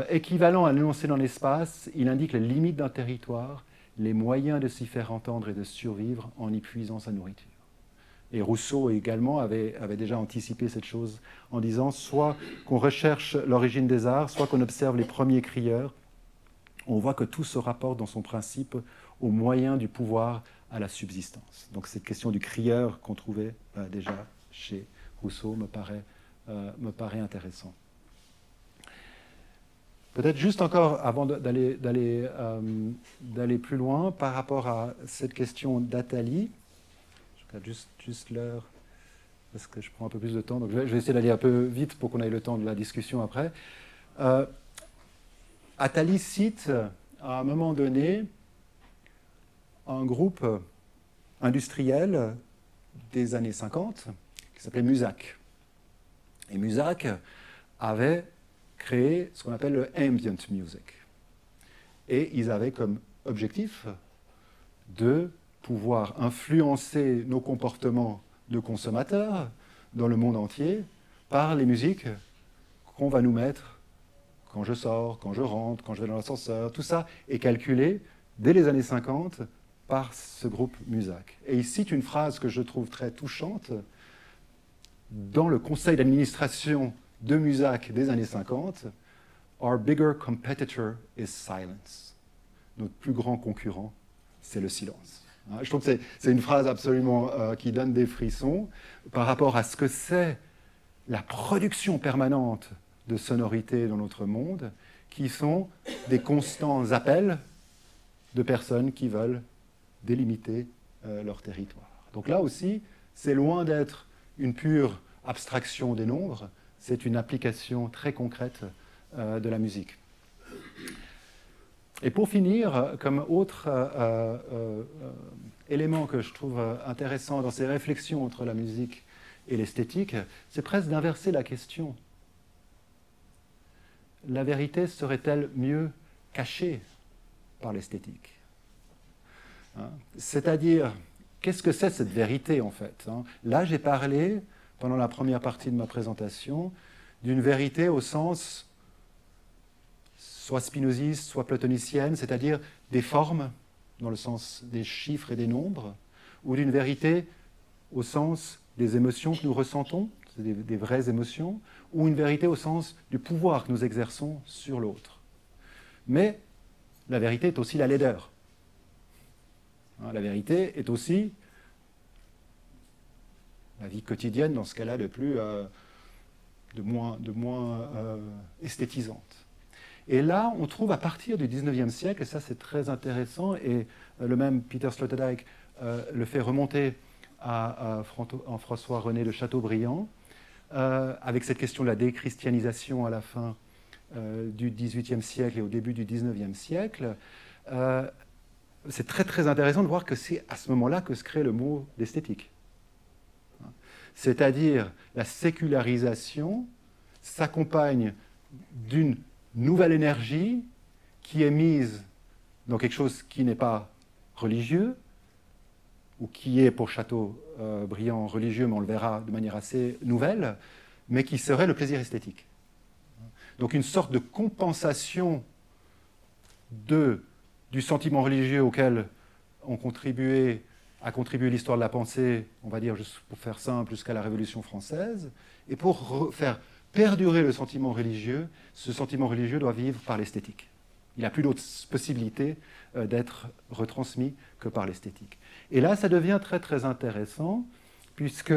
Équivalent à l'énoncé dans l'espace, il indique les limites d'un territoire, les moyens de s'y faire entendre et de survivre en y puisant sa nourriture. Et Rousseau également avait déjà anticipé cette chose en disant soit qu'on recherche l'origine des arts, soit qu'on observe les premiers crieurs. On voit que tout se rapporte dans son principe aux moyens du pouvoir à la subsistance. Donc cette question du crieur qu'on trouvait déjà chez Rousseau me paraît intéressant. Peut-être juste encore, avant d'aller plus loin, par rapport à cette question d'Attali, je regarde juste l'heure, parce que je prends un peu plus de temps, donc je vais essayer d'aller un peu vite pour qu'on ait le temps de la discussion après. Attali cite, à un moment donné, un groupe industriel des années 50 qui s'appelait Muzak. Et Muzak avait créé ce qu'on appelle le ambient music. Et ils avaient comme objectif de pouvoir influencer nos comportements de consommateurs dans le monde entier par les musiques qu'on va nous mettre quand je sors, quand je rentre, quand je vais dans l'ascenseur. Tout ça est calculé dès les années 50 par ce groupe Muzak. Et il cite une phrase que je trouve très touchante. Dans le conseil d'administration de Muzak des années 50, « Our bigger competitor is silence ». Notre plus grand concurrent, c'est le silence. Je trouve que c'est une phrase absolument qui donne des frissons par rapport à ce que c'est la production permanente de sonorités dans notre monde, qui sont des constants appels de personnes qui veulent délimiter leur territoire. Donc là aussi, c'est loin d'être une pure abstraction des nombres, c'est une application très concrète de la musique. Et pour finir, comme autre élément que je trouve intéressant dans ces réflexions entre la musique et l'esthétique, c'est presque d'inverser la question. La vérité serait-elle mieux cachée par l'esthétique? C'est-à-dire, qu'est-ce que c'est cette vérité en fait? Là, j'ai parlé, pendant la première partie de ma présentation, d'une vérité au sens soit spinoziste, soit platonicienne, c'est-à-dire des formes, dans le sens des chiffres et des nombres, ou d'une vérité au sens des émotions que nous ressentons, des vraies émotions, ou une vérité au sens du pouvoir que nous exerçons sur l'autre. Mais la vérité est aussi la laideur. La vérité est aussi la vie quotidienne, dans ce cas-là, de moins esthétisante. Et là, on trouve à partir du 19e siècle, et ça c'est très intéressant, et le même Peter Sloterdijk le fait remonter en François-René de Chateaubriand, avec cette question de la déchristianisation à la fin du XVIIIe siècle et au début du XIXe siècle. C'est très très intéressant de voir que c'est à ce moment-là que se crée le mot d'esthétique. C'est-à-dire la sécularisation s'accompagne d'une nouvelle énergie qui est mise dans quelque chose qui n'est pas religieux, ou qui est pour Chateaubriand religieux, mais on le verra de manière assez nouvelle, mais qui serait le plaisir esthétique. Donc une sorte de compensation du sentiment religieux auquel a contribué l'histoire de la pensée, on va dire, juste pour faire simple, jusqu'à la Révolution française, et pour faire perdurer le sentiment religieux, ce sentiment religieux doit vivre par l'esthétique. Il n'a plus d'autre possibilité d'être retransmis que par l'esthétique. Et là, ça devient très très intéressant, puisque,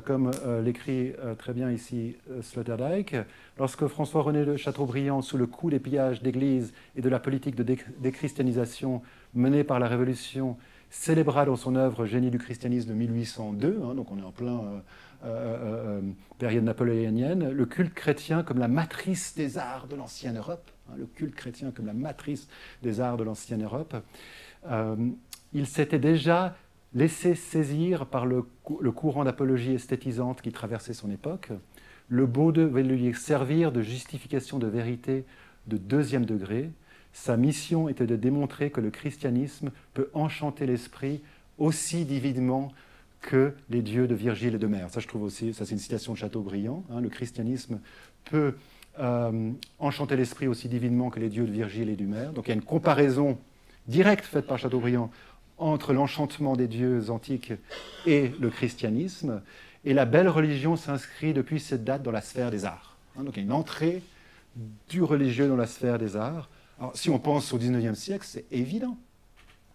comme l'écrit très bien ici Sloterdijk, lorsque François-René de Chateaubriand, sous le coup des pillages d'églises et de la politique de déchristianisation menée par la Révolution, célébra dans son œuvre Génie du christianisme de 1802, donc on est en plein période napoléonienne, le culte chrétien comme la matrice des arts de l'ancienne Europe, le culte chrétien comme la matrice des arts de l'ancienne Europe, il s'était déjà laissé saisir par le courant d'apologie esthétisante qui traversait son époque. Le beau devait lui servir de justification de vérité de deuxième degré. Sa mission était de démontrer que le christianisme peut enchanter l'esprit aussi divinement que les dieux de Virgile et d'Homère. Ça, je trouve aussi, ça c'est une citation de Chateaubriand. Le christianisme peut enchanter l'esprit aussi divinement que les dieux de Virgile et d'Homère. Donc il y a une comparaison directe faite par Chateaubriand entre l'enchantement des dieux antiques et le christianisme. Et la belle religion s'inscrit depuis cette date dans la sphère des arts. Donc il y a une entrée du religieux dans la sphère des arts. Alors, si on pense au XIXe siècle, c'est évident.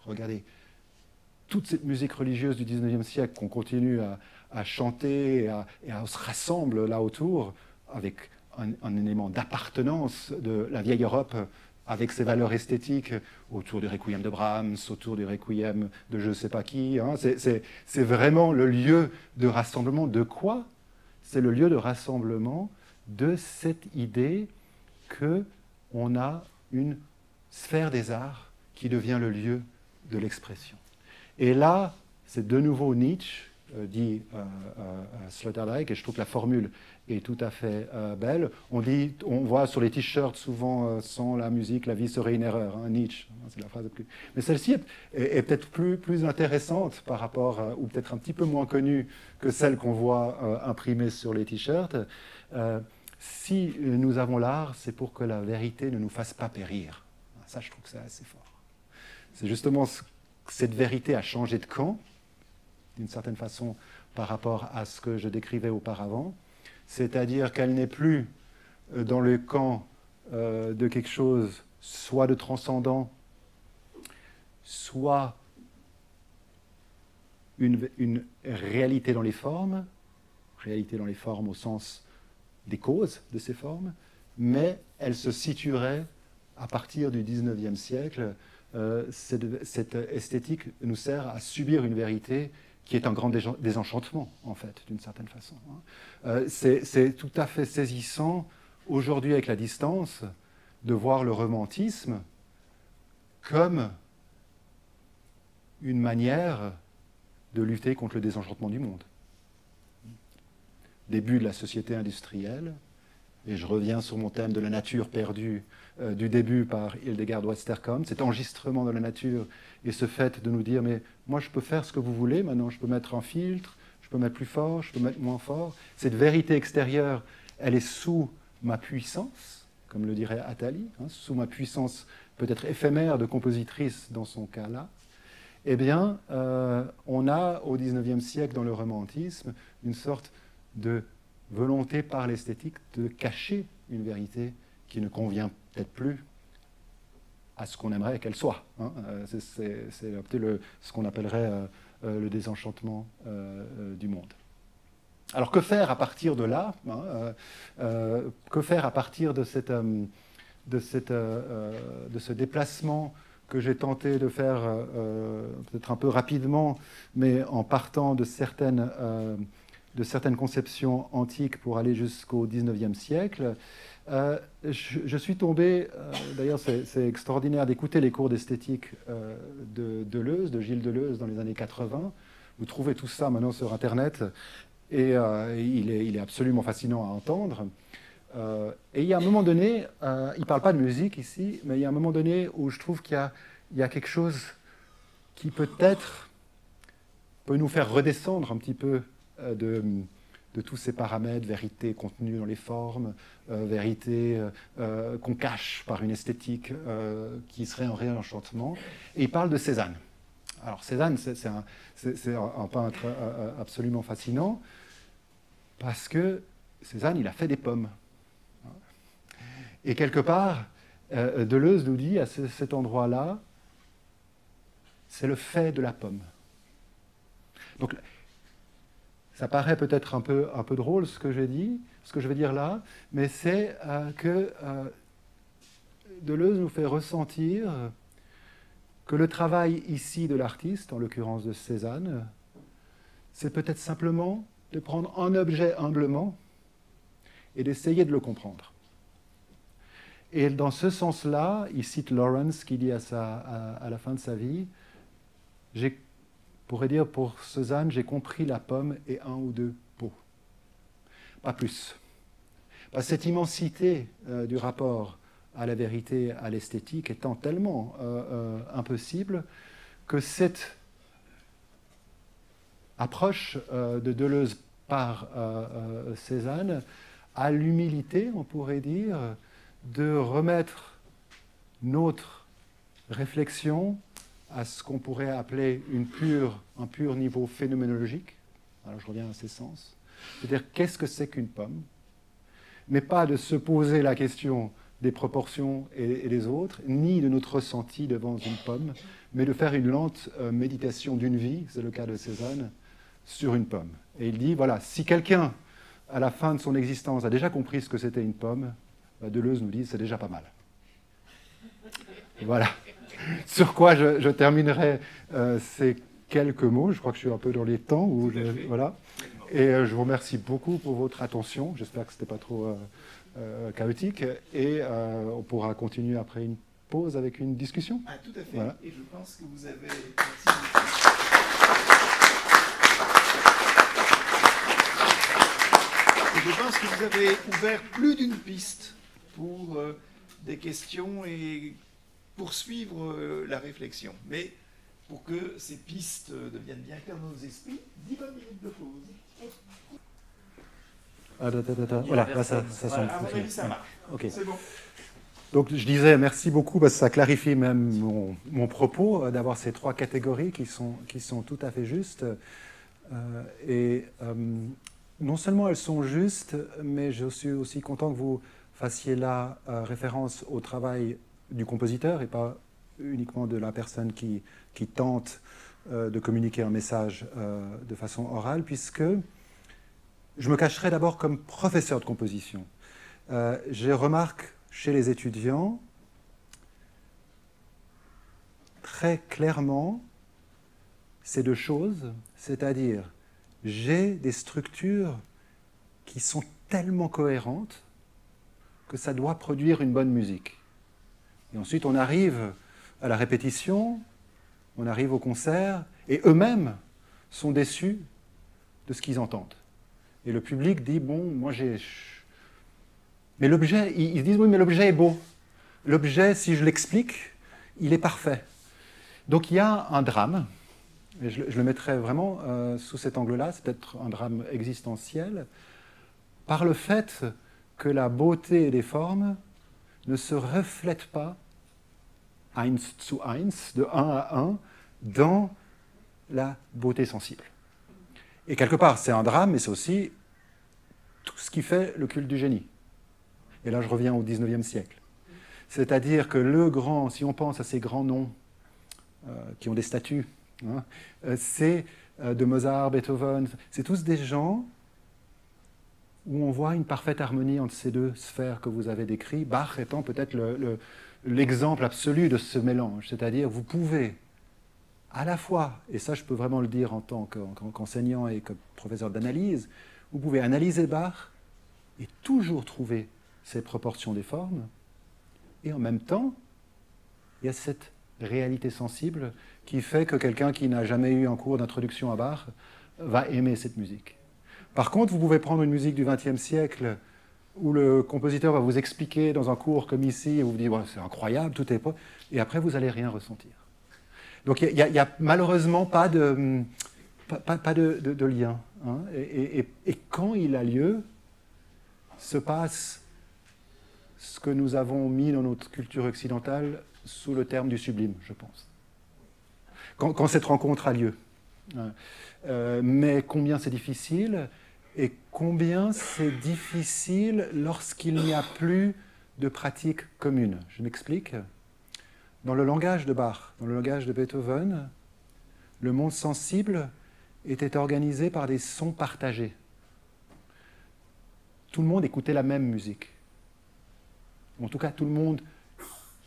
Regardez, toute cette musique religieuse du XIXe siècle qu'on continue à chanter et on se rassemble là autour avec un élément d'appartenance de la vieille Europe avec ses valeurs esthétiques autour du requiem de Brahms, autour du requiem de je ne sais pas qui. C'est vraiment le lieu de rassemblement de quoi? C'est le lieu de rassemblement de cette idée qu'on a une sphère des arts qui devient le lieu de l'expression. Et là, c'est de nouveau Nietzsche, dit Sloterdijk, et je trouve que la formule est tout à fait belle. On voit sur les t-shirts souvent sans la musique, la vie serait une erreur. Nietzsche, c'est la phrase plus. Mais celle-ci est peut-être plus intéressante par rapport, ou peut-être un petit peu moins connue que celle qu'on voit imprimée sur les t-shirts. Si nous avons l'art, c'est pour que la vérité ne nous fasse pas périr. Ça, je trouve que c'est assez fort. C'est justement cette vérité a changé de camp, d'une certaine façon, par rapport à ce que je décrivais auparavant. C'est-à-dire qu'elle n'est plus dans le camp de quelque chose soit de transcendant, soit une réalité dans les formes. réalité dans les formes au sens des causes de ces formes, mais elle se situerait à partir du XIXe siècle. Cette esthétique nous sert à subir une vérité qui est un grand désenchantement, en fait, d'une certaine façon. C'est tout à fait saisissant, aujourd'hui, avec la distance, de voir le romantisme comme une manière de lutter contre le désenchantement du monde. Début de la société industrielle, et je reviens sur mon thème de la nature perdue du début par Hildegard Westerkamp, cet enregistrement de la nature et ce fait de nous dire, mais moi je peux faire ce que vous voulez, maintenant je peux mettre un filtre, je peux mettre plus fort, je peux mettre moins fort. Cette vérité extérieure, elle est sous ma puissance, comme le dirait Attali, sous ma puissance peut-être éphémère de compositrice dans son cas-là. Eh bien, on a au XIXe siècle, dans le romantisme, une sorte de volonté par l'esthétique de cacher une vérité qui ne convient peut-être plus à ce qu'on aimerait qu'elle soit. C'est ce qu'on appellerait le désenchantement du monde. Alors que faire à partir de là, que faire à partir de ce déplacement que j'ai tenté de faire peut-être un peu rapidement, mais en partant de certaines conceptions antiques pour aller jusqu'au XIXe siècle. Je suis tombé, d'ailleurs c'est extraordinaire d'écouter les cours d'esthétique de Deleuze, de Gilles Deleuze dans les années 80. Vous trouvez tout ça maintenant sur Internet et il est absolument fascinant à entendre. Et il y a un moment donné, il ne parle pas de musique ici, mais il y a un moment donné où je trouve qu'il y a quelque chose qui peut-être peut nous faire redescendre un petit peu de tous ces paramètres, vérité contenue dans les formes, vérité qu'on cache par une esthétique qui serait un réel enchantement. Et il parle de Cézanne. Alors Cézanne, c'est un peintre absolument fascinant, parce que Cézanne, il a fait des pommes. Et quelque part, Deleuze nous dit, à cet endroit-là, c'est le fait de la pomme. Donc, ça paraît peut-être un peu drôle ce que j'ai dit, ce que je vais dire là, mais c'est que Deleuze nous fait ressentir que le travail ici de l'artiste, en l'occurrence de Cézanne, c'est peut-être simplement de prendre un objet humblement et d'essayer de le comprendre. Et dans ce sens-là, il cite Lawrence qui dit à la fin de sa vie, pourrait dire pour Cézanne, j'ai compris la pomme et un ou deux pots. Pas plus. Cette immensité du rapport à la vérité, à l'esthétique, étant tellement impossible que cette approche de Deleuze par Cézanne a l'humilité, on pourrait dire, de remettre notre réflexion à ce qu'on pourrait appeler un pur niveau phénoménologique. Alors je reviens à ces sens. C'est-à-dire, qu'est-ce que c'est qu'une pomme? Mais pas de se poser la question des proportions et des autres, ni de notre ressenti devant une pomme, mais de faire une lente méditation d'une vie, c'est le cas de Cézanne, sur une pomme. Et il dit, voilà, si quelqu'un, à la fin de son existence, a déjà compris ce que c'était une pomme, Deleuze nous dit, c'est déjà pas mal. Voilà. Sur quoi je terminerai ces quelques mots. Je crois que je suis un peu dans les temps. Voilà. Et je vous remercie beaucoup pour votre attention. J'espère que ce n'était pas trop chaotique. Et on pourra continuer après une pause avec une discussion. Ah, tout à fait. Voilà. Et je pense que vous avez... Je pense que vous avez ouvert plus d'une piste pour des questions et poursuivre la réflexion. Mais pour que ces pistes deviennent bien claires dans nos esprits, 10 bonnes minutes de pause. Voilà, là, ça semble À mon avis, ça marche. Okay. C'est bon. Donc je disais merci beaucoup parce que ça clarifie même mon propos d'avoir ces trois catégories qui sont tout à fait justes. Non seulement elles sont justes, mais je suis aussi content que vous fassiez là référence au travail du compositeur et pas uniquement de la personne qui tente de communiquer un message de façon orale, puisque je me cacherai d'abord comme professeur de composition. Je remarque chez les étudiants très clairement ces deux choses, c'est-à-dire j'ai des structures qui sont tellement cohérentes que ça doit produire une bonne musique. Et ensuite on arrive à la répétition, on arrive au concert, et eux-mêmes sont déçus de ce qu'ils entendent. Et le public dit, bon, moi j'ai... Mais l'objet, ils disent, oui, mais l'objet est beau. L'objet, si je l'explique, il est parfait. Donc il y a un drame, et je le mettrai vraiment sous cet angle-là, c'est peut-être un drame existentiel, par le fait que la beauté des formes ne se reflète pas eins zu eins, de 1 à 1, dans la beauté sensible. Et quelque part, c'est un drame, mais c'est aussi tout ce qui fait le culte du génie. Et là, je reviens au XIXe siècle. C'est-à-dire que le grand, si on pense à ces grands noms qui ont des statues, hein, c'est de Mozart, Beethoven, c'est tous des gens où on voit une parfaite harmonie entre ces deux sphères que vous avez décrites, Bach étant peut-être l'exemple absolu de ce mélange. C'est-à-dire, vous pouvez à la fois, et ça je peux vraiment le dire en tant qu'enseignant et que professeur d'analyse, vous pouvez analyser Bach et toujours trouver ces proportions des formes, et en même temps, il y a cette réalité sensible qui fait que quelqu'un qui n'a jamais eu un cours d'introduction à Bach va aimer cette musique. Par contre, vous pouvez prendre une musique du XXe siècle où le compositeur va vous expliquer dans un cours comme ici, et vous vous dites ouais, c'est incroyable, tout est pas, et après vous n'allez rien ressentir. Donc il n'y a malheureusement pas de lien. Hein, et quand il a lieu, se passe ce que nous avons mis dans notre culture occidentale sous le terme du sublime, je pense. Quand cette rencontre a lieu. Mais combien c'est difficile, et combien c'est difficile lorsqu'il n'y a plus de pratique commune. Je m'explique. Dans le langage de Bach, dans le langage de Beethoven, le monde sensible était organisé par des sons partagés. Tout le monde écoutait la même musique. En tout cas, tout le monde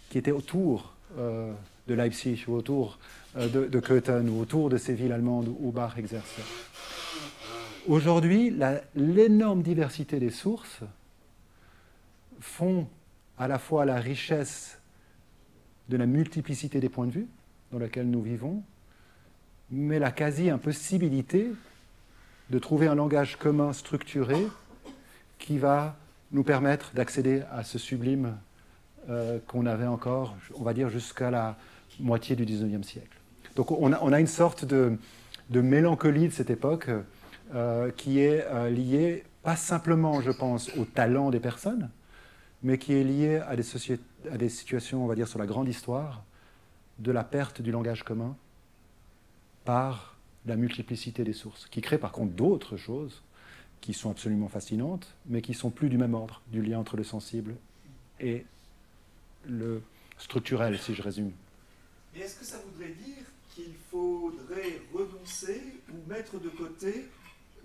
qui était autour de Leipzig, ou autour de Köthen, ou autour de ces villes allemandes où Bach exerçait. Aujourd'hui, l'énorme diversité des sources font à la fois la richesse de la multiplicité des points de vue dans laquelle nous vivons, mais la quasi-impossibilité de trouver un langage commun structuré qui va nous permettre d'accéder à ce sublime qu'on avait encore, on va dire, jusqu'à la moitié du XIXe siècle. Donc on a une sorte de mélancolie de cette époque qui est liée, pas simplement, je pense, au talent des personnes, mais qui est liée à des situations, on va dire, sur la grande histoire, de la perte du langage commun par la multiplicité des sources, qui crée par contre d'autres choses qui sont absolument fascinantes, mais qui sont plus du même ordre, du lien entre le sensible et le structurel, si je résume. Et est-ce que ça voudrait dire qu'il faudrait renoncer ou mettre de côté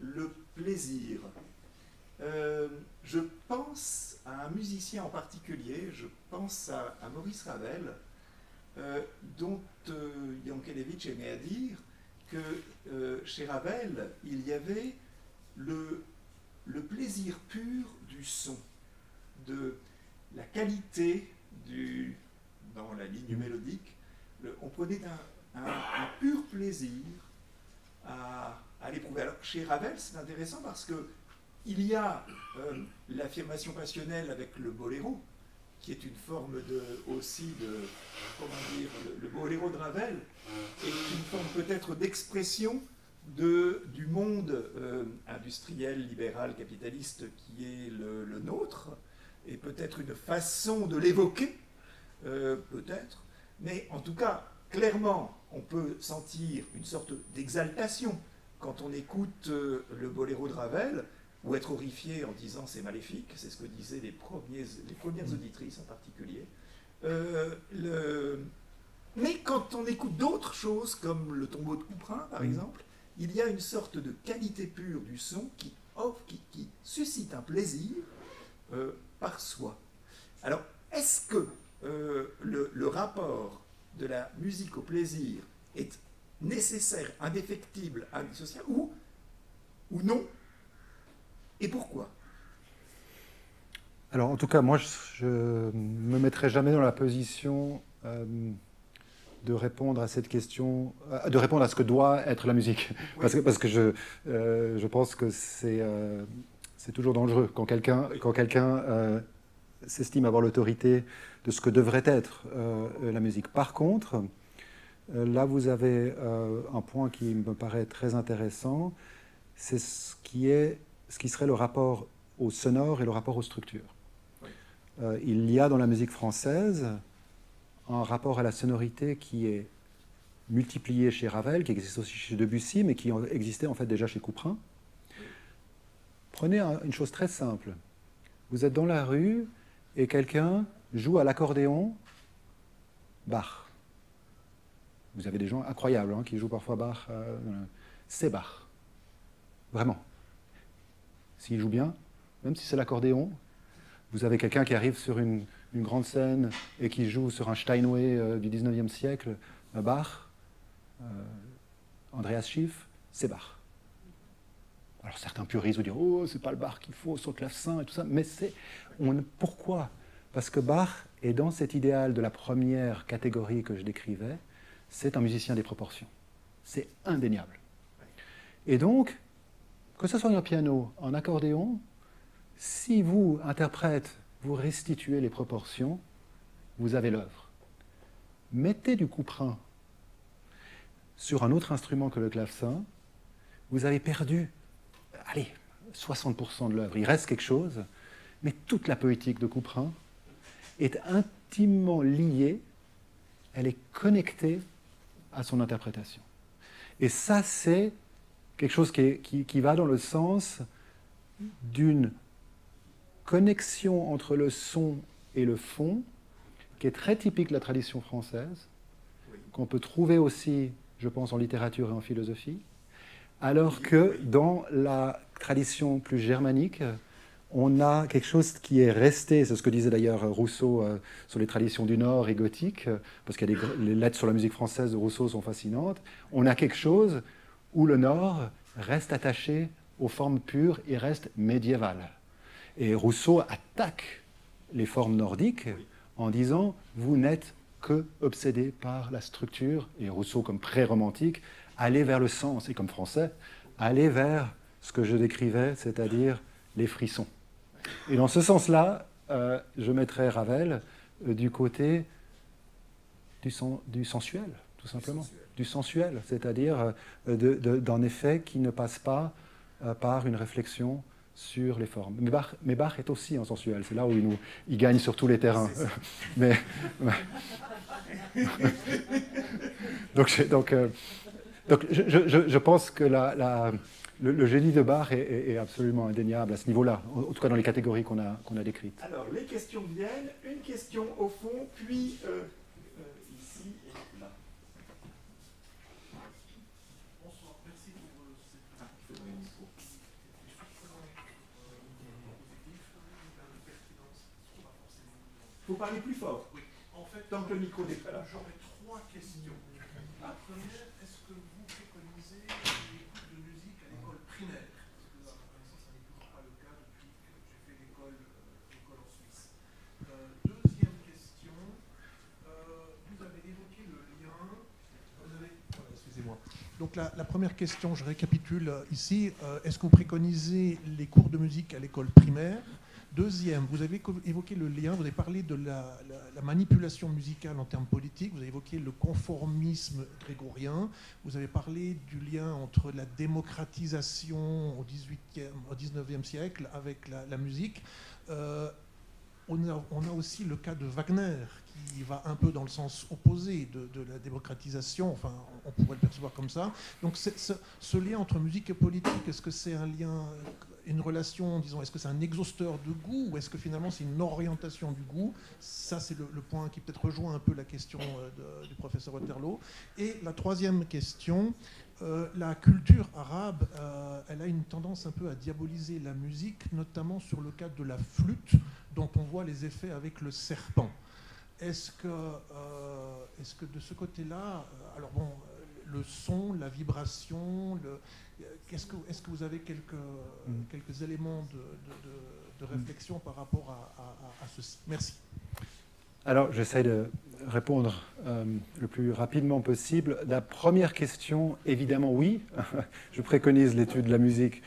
le plaisir? Je pense à un musicien en particulier, je pense à Maurice Ravel, dont Yankelevitch aimait à dire que chez Ravel, il y avait le plaisir pur du son, de la qualité dans la ligne mélodique. On prenait un pur plaisir à l'éprouver. Alors chez Ravel, c'est intéressant parce que il y a l'affirmation passionnelle avec le boléro, qui est une forme aussi de, comment dire, le boléro de Ravel est une forme peut-être d'expression du monde industriel, libéral, capitaliste qui est le nôtre, et peut-être une façon de l'évoquer, peut-être, mais en tout cas, clairement, on peut sentir une sorte d'exaltation quand on écoute le boléro de Ravel, ou être horrifié en disant c'est maléfique, c'est ce que disaient les premières auditrices en particulier. Mais quand on écoute d'autres choses, comme le tombeau de Couperin par exemple, il y a une sorte de qualité pure du son qui offre, qui suscite un plaisir par soi. Alors, est-ce que le rapport de la musique au plaisir est nécessaire, indéfectible, indissociable, ou non? Et pourquoi? Alors, en tout cas, moi, je ne me mettrai jamais dans la position de répondre à cette question, de répondre à ce que doit être la musique. Oui. Parce que je pense que c'est toujours dangereux quand quelqu'un s'estime avoir l'autorité de ce que devrait être la musique. Par contre, là, vous avez un point qui me paraît très intéressant, c'est ce qui serait le rapport au sonore et le rapport aux structures. Oui. Il y a dans la musique française un rapport à la sonorité qui est multiplié chez Ravel, qui existe aussi chez Debussy, mais qui existait en fait déjà chez Couperin. Prenez une chose très simple. Vous êtes dans la rue et quelqu'un joue à l'accordéon Bach. Vous avez des gens incroyables qui jouent parfois Bach. C'est Bach. Vraiment. S'il joue bien, même si c'est l'accordéon, vous avez quelqu'un qui arrive sur une grande scène et qui joue sur un Steinway du 19e siècle, Bach, Andreas Schiff, c'est Bach. Alors certains puristes vous diront « Oh, c'est pas le Bach qu'il faut sur le clavecin et tout ça », mais pourquoi? Parce que Bach est dans cet idéal de la première catégorie que je décrivais, c'est un musicien des proportions. C'est indéniable. Et donc, que ce soit un piano, un accordéon, si vous, interprète, vous restituez les proportions, vous avez l'œuvre. Mettez du Couperin sur un autre instrument que le clavecin, vous avez perdu, allez, 60% de l'œuvre. Il reste quelque chose, mais toute la poétique de Couperin est intimement liée, elle est connectée à son interprétation. Et ça, c'est quelque chose qui va dans le sens d'une connexion entre le son et le fond, qui est très typique de la tradition française, qu'on peut trouver aussi, je pense, en littérature et en philosophie, alors que dans la tradition plus germanique, on a quelque chose qui est resté, c'est ce que disait d'ailleurs Rousseau sur les traditions du Nord et gothique, parce que les lettres sur la musique française de Rousseau sont fascinantes, on a quelque chose où le Nord reste attaché aux formes pures et reste médiéval. Et Rousseau attaque les formes nordiques en disant « vous n'êtes que obsédé par la structure », et Rousseau comme pré-romantique, aller vers le sens, et comme français, aller vers ce que je décrivais, c'est-à-dire les frissons. Et dans ce sens-là, je mettrais Ravel du côté du sensuel, tout simplement. Du sensuel, c'est-à-dire d'un effet qui ne passe pas par une réflexion sur les formes. Mais Bach est aussi un sensuel, c'est là où il gagne sur tous les terrains. Donc je pense que le génie de Bach est absolument indéniable à ce niveau-là, en tout cas dans les catégories qu'on a décrites. Alors, les questions viennent, une question au fond, puis ici et là. Bonsoir, merci pour cette micro. Faut parler plus fort. Oui, en fait, tant que le micro n'est pas là. J'aurais trois questions. La première, est-ce que vous préconisez l'écoute de musique à l'école primaire? Parce que, à ma connaissance, ça n'est toujours pas le cas depuis que j'ai fait l'école en Suisse. Deuxième question, vous avez évoqué le lien. Excusez-moi. Donc la première question, je récapitule ici. Est-ce que vous préconisez les cours de musique à l'école primaire? Deuxième, vous avez évoqué le lien, vous avez parlé de la manipulation musicale en termes politiques, vous avez évoqué le conformisme grégorien, vous avez parlé du lien entre la démocratisation au 19e siècle avec la musique. On a aussi le cas de Wagner, qui va un peu dans le sens opposé de la démocratisation, enfin on pourrait le percevoir comme ça. Donc ce lien entre musique et politique, est-ce que c'est un lien, une relation, disons, est-ce que c'est un exhausteur de goût ou est-ce que finalement c'est une orientation du goût? Ça c'est le point qui peut-être rejoint un peu la question du professeur Waterloo. Et la troisième question, la culture arabe, elle a une tendance un peu à diaboliser la musique, notamment sur le cas de la flûte, dont on voit les effets avec le serpent. Est-ce que de ce côté-là, alors bon, le son, la vibration, est-ce que vous avez quelques éléments de réflexion par rapport à ceci? Merci. Alors, j'essaie de répondre le plus rapidement possible. La première question, évidemment, oui. Je préconise l'étude de la musique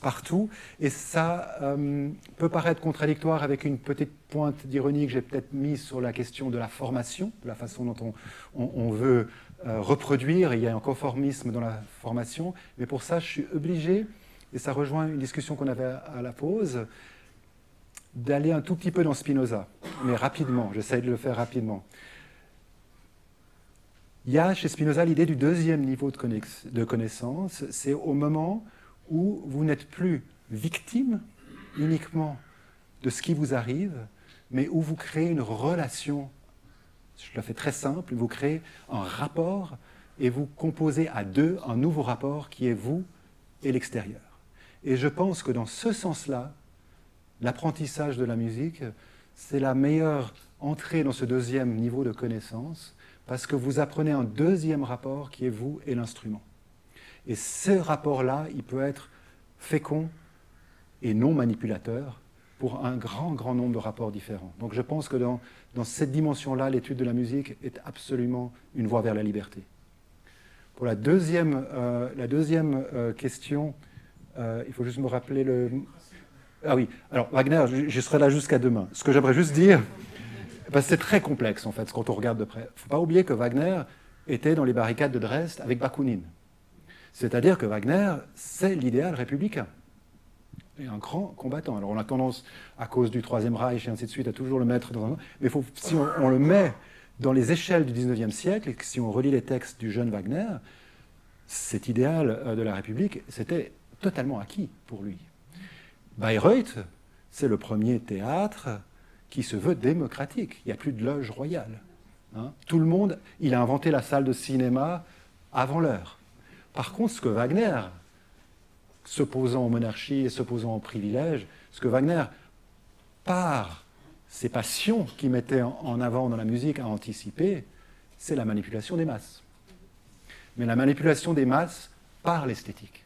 partout. Et ça peut paraître contradictoire avec une petite pointe d'ironie que j'ai peut-être mise sur la question de la formation, de la façon dont on veut reproduire. Il y a un conformisme dans la formation. Mais pour ça, je suis obligé, et ça rejoint une discussion qu'on avait à la pause, d'aller un tout petit peu dans Spinoza, mais rapidement, j'essaie de le faire rapidement. Il y a chez Spinoza l'idée du deuxième niveau de connaissance, c'est au moment où vous n'êtes plus victime uniquement de ce qui vous arrive, mais où vous créez une relation, je le fais très simple, vous créez un rapport et vous composez à deux un nouveau rapport qui est vous et l'extérieur. Et je pense que dans ce sens-là, l'apprentissage de la musique, c'est la meilleure entrée dans ce deuxième niveau de connaissance, parce que vous apprenez un deuxième rapport qui est vous et l'instrument. Et ce rapport-là, il peut être fécond et non manipulateur pour un grand nombre de rapports différents. Donc je pense que dans cette dimension-là, l'étude de la musique est absolument une voie vers la liberté. Pour la deuxième question, il faut juste me rappeler le... Ah oui, alors Wagner, je serai là jusqu'à demain. Ce que j'aimerais juste dire, parce que c'est très complexe en fait, quand on regarde de près. Il ne faut pas oublier que Wagner était dans les barricades de Dresde avec Bakounine. C'est-à-dire que Wagner, c'est l'idéal républicain. Et un grand combattant. Alors on a tendance, à cause du Troisième Reich et ainsi de suite, à toujours le mettre dans un... Mais si on le met dans les échelles du XIXe siècle, et que si on relit les textes du jeune Wagner, cet idéal de la République, c'était totalement acquis pour lui. Bayreuth, c'est le premier théâtre qui se veut démocratique. Il n'y a plus de loge royale. Hein. Tout le monde, il a inventé la salle de cinéma avant l'heure. Par contre, ce que Wagner, s'opposant aux monarchies et s'opposant aux privilèges, ce que Wagner, par ses passions qu'il mettait en avant dans la musique, a anticipé, c'est la manipulation des masses. Mais la manipulation des masses par l'esthétique.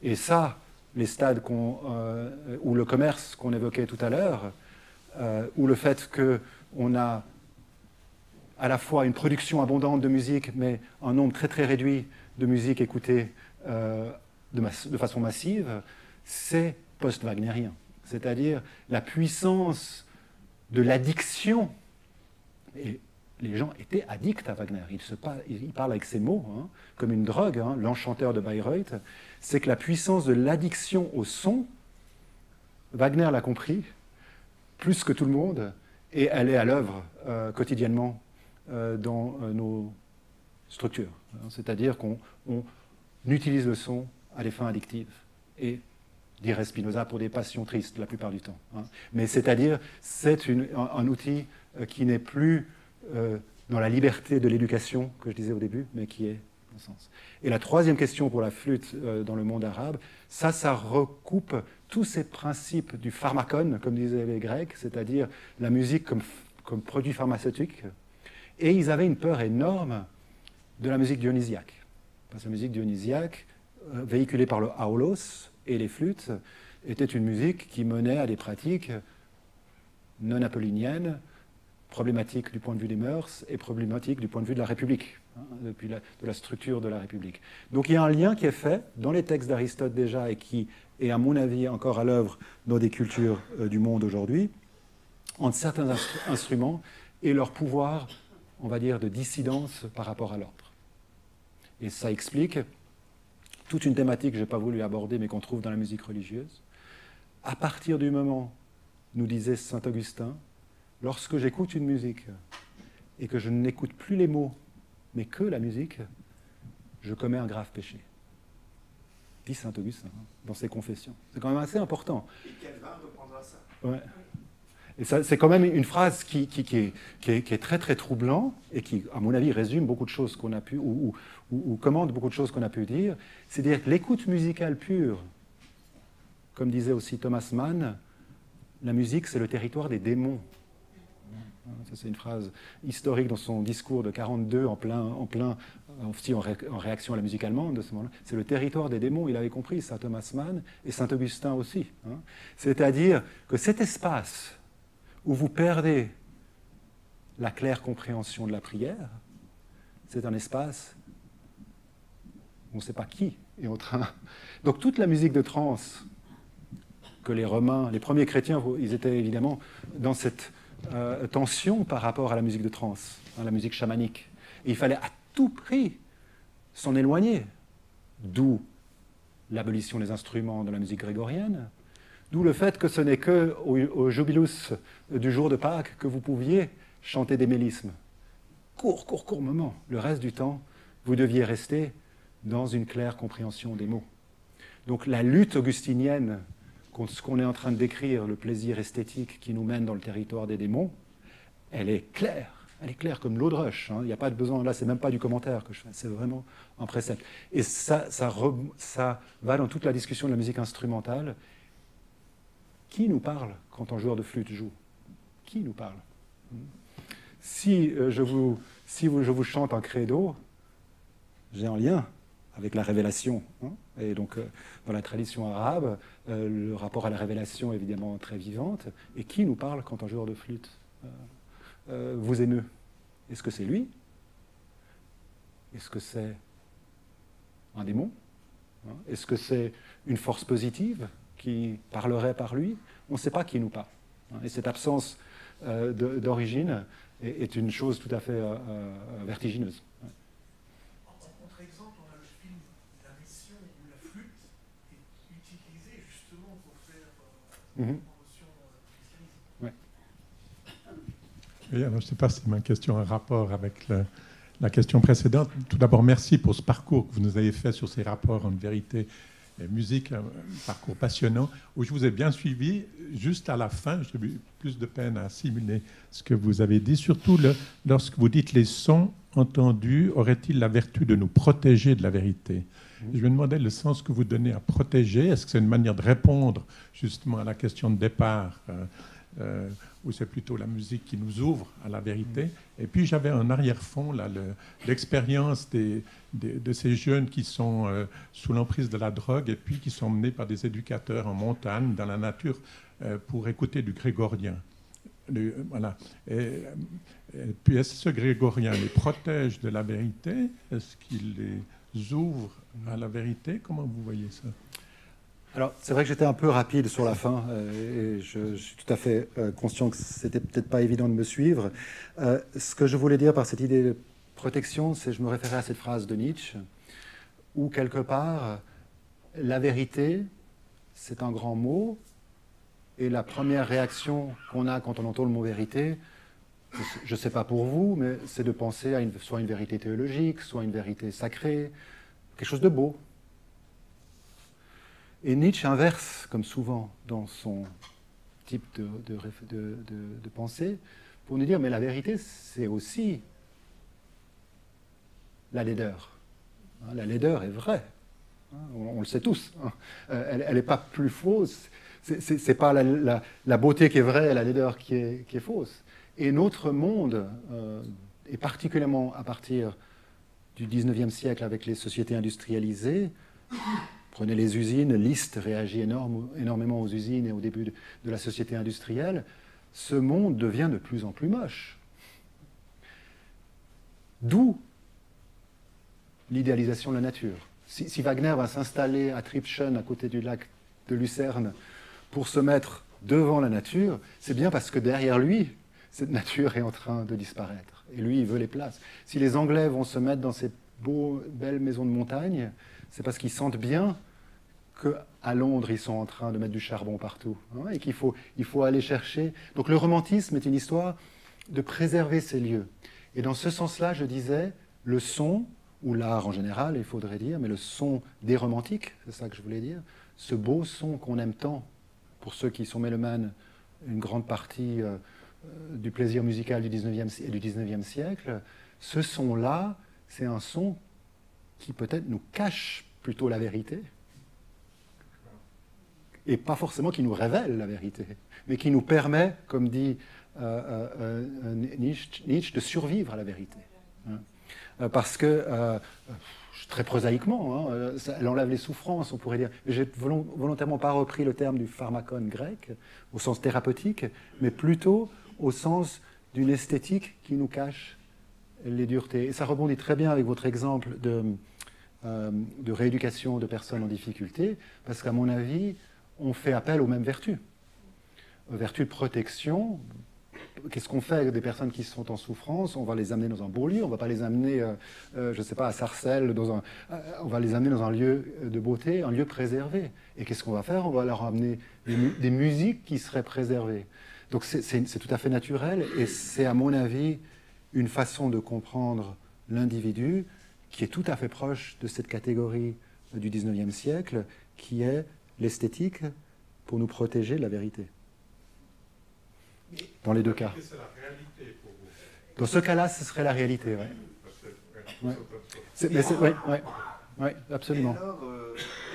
Et ça, les stades ou le commerce qu'on évoquait tout à l'heure, ou le fait qu'on a à la fois une production abondante de musique, mais un nombre très très réduit de musique écoutée de façon massive, c'est post-wagnérien. C'est-à-dire la puissance de l'addiction. Et les gens étaient addicts à Wagner. Il parle avec ces mots, hein, comme une drogue, hein, l'enchanteur de Bayreuth. C'est que la puissance de l'addiction au son, Wagner l'a compris, plus que tout le monde, et elle est à l'œuvre quotidiennement dans nos structures. Hein, c'est-à-dire qu'on utilise le son à des fins addictives. Et, dirait Spinoza, pour des passions tristes la plupart du temps. Hein. Mais c'est-à-dire, c'est un outil qui n'est plus dans la liberté de l'éducation, que je disais au début, mais qui est dans ce sens. Et la troisième question pour la flûte dans le monde arabe, ça recoupe tous ces principes du pharmakon, comme disaient les Grecs, c'est-à-dire la musique comme produit pharmaceutique. Et ils avaient une peur énorme de la musique dionysiaque. Parce que la musique dionysiaque, véhiculée par le aulos et les flûtes, était une musique qui menait à des pratiques non apolliniennes, problématiques du point de vue des mœurs et problématiques du point de vue de la République, hein, de la structure de la République. Donc il y a un lien qui est fait dans les textes d'Aristote déjà et qui est à mon avis encore à l'œuvre dans des cultures du monde aujourd'hui, entre certains instruments et leur pouvoir, on va dire, de dissidence par rapport à l'ordre. Et ça explique toute une thématique que je n'ai pas voulu aborder mais qu'on trouve dans la musique religieuse. À partir du moment, nous disait saint Augustin, lorsque j'écoute une musique et que je n'écoute plus les mots, mais que la musique, je commets un grave péché. Dit saint Augustin dans ses confessions. C'est quand même assez important. Et Calvin reprendra ça. Ouais. Et ça, c'est quand même une phrase qui est très très troublant et qui, à mon avis, résume beaucoup de choses qu'on a pu, ou commande beaucoup de choses qu'on a pu dire. C'est-à-dire que l'écoute musicale pure, comme disait aussi Thomas Mann, la musique, c'est le territoire des démons. Ça, c'est une phrase historique dans son discours de 42, aussi en réaction à la musique allemande de ce moment-là. C'est le territoire des démons, il avait compris ça, Thomas Mann, et Saint-Augustin aussi. C'est-à-dire que cet espace où vous perdez la claire compréhension de la prière, c'est un espace où on ne sait pas qui est en train. Donc toute la musique de trance que les Romains, les premiers chrétiens, ils étaient évidemment dans cette tension par rapport à la musique de trance, la musique chamanique. Et il fallait à tout prix s'en éloigner. D'où l'abolition des instruments de la musique grégorienne, d'où le fait que ce n'est qu'au jubilus du jour de Pâques que vous pouviez chanter des mélismes. Court moment. Le reste du temps, vous deviez rester dans une claire compréhension des mots. Donc la lutte augustinienne contre ce qu'on est en train de décrire, le plaisir esthétique qui nous mène dans le territoire des démons, elle est claire. Elle est claire comme l'eau de roche. Il n'y a pas de besoin, là, c'est même pas du commentaire que je fais, c'est vraiment un précepte. Et ça va dans toute la discussion de la musique instrumentale. Qui nous parle quand un joueur de flûte joue? Qui nous parle? Si je vous chante un credo, j'ai un lien avec la révélation. Et donc, dans la tradition arabe, le rapport à la révélation est évidemment très vivante. Et qui nous parle quand un joueur de flûte vous émeut? Est-ce que c'est lui? Est-ce que c'est un démon? Est-ce que c'est une force positive qui parlerait par lui? On ne sait pas qui nous parle. Et cette absence d'origine est une chose tout à fait vertigineuse. En contre-exemple, on a le film La Mission où la flûte est utilisée justement pour faire la promotion du christianisme. Oui, alors je ne sais pas si ma question a un rapport avec la question précédente. Tout d'abord, merci pour ce parcours que vous nous avez fait sur ces rapports entre vérité et musique, un parcours passionnant, où je vous ai bien suivi. Juste à la fin, j'ai eu plus de peine à assimiler ce que vous avez dit, surtout lorsque vous dites les sons entendus auraient-ils la vertu de nous protéger de la vérité? Je me demandais le sens que vous donnez à protéger. Est-ce que c'est une manière de répondre justement à la question de départ ou c'est plutôt la musique qui nous ouvre à la vérité? Et puis j'avais un arrière-fond, là, l'expérience de ces jeunes qui sont sous l'emprise de la drogue et puis qui sont menés par des éducateurs en montagne, dans la nature, pour écouter du grégorien. Voilà. Et puis est-ce que ce grégorien les protège de la vérité? Est-ce qu'il les ouvre à la vérité? Comment vous voyez ça? Alors, c'est vrai que j'étais un peu rapide sur la fin, et je suis tout à fait conscient que c'était peut-être pas évident de me suivre. Ce que je voulais dire par cette idée de protection, c'est je me référais à cette phrase de Nietzsche, où quelque part, la vérité, c'est un grand mot, et la première réaction qu'on a quand on entend le mot vérité, je ne sais pas pour vous, mais c'est de penser à soit une vérité théologique, soit une vérité sacrée, quelque chose de beau. Et Nietzsche inverse, comme souvent dans son type de pensée, pour nous dire, mais la vérité, c'est aussi la laideur. La laideur est vraie. On le sait tous. Elle n'est pas plus fausse. C'est pas la beauté qui est vraie et la laideur qui est fausse. Et notre monde, et particulièrement à partir du 19e siècle avec les sociétés industrialisées, prenez les usines, Liszt réagit énormément aux usines et au début de la société industrielle. Ce monde devient de plus en plus moche. D'où l'idéalisation de la nature. Si Wagner va s'installer à Tribschen, à côté du lac de Lucerne, pour se mettre devant la nature, c'est bien parce que derrière lui, cette nature est en train de disparaître. Et lui, il veut les places. Si les Anglais vont se mettre dans ces belles maisons de montagne, c'est parce qu'ils sentent bien qu'à Londres, ils sont en train de mettre du charbon partout, et qu'il faut aller chercher. Donc le romantisme est une histoire de préserver ces lieux. Et dans ce sens-là, je disais, le son, ou l'art en général, il faudrait dire, mais le son des romantiques, c'est ça que je voulais dire, ce beau son qu'on aime tant, pour ceux qui sont mélomanes une grande partie du plaisir musical du 19e siècle, ce son-là, c'est un son qui peut-être nous cache plutôt la vérité, et pas forcément qui nous révèle la vérité, mais qui nous permet, comme dit Nietzsche, de survivre à la vérité. Hein. Parce que, très prosaïquement, hein, elle enlève les souffrances, on pourrait dire. J'ai volontairement pas repris le terme du pharmakon grec, au sens thérapeutique, mais plutôt au sens d'une esthétique qui nous cache les duretés. Et ça rebondit très bien avec votre exemple de rééducation de personnes en difficulté, parce qu'à mon avis, on fait appel aux mêmes vertus. Vertus de protection. Qu'est-ce qu'on fait avec des personnes qui sont en souffrance? On va les amener dans un beau lieu, on ne va pas les amener, je ne sais pas, à Sarcelles, on va les amener dans un lieu de beauté, un lieu préservé. Et qu'est-ce qu'on va faire? On va leur amener des musiques qui seraient préservées. Donc c'est tout à fait naturel, et c'est à mon avis une façon de comprendre l'individu qui est tout à fait proche de cette catégorie du 19e siècle, qui est l'esthétique pour nous protéger de la vérité. Dans les deux cas. C'est la réalité pour vous. Dans ce cas-là, ce serait la réalité, oui. Oui, absolument. Et alors,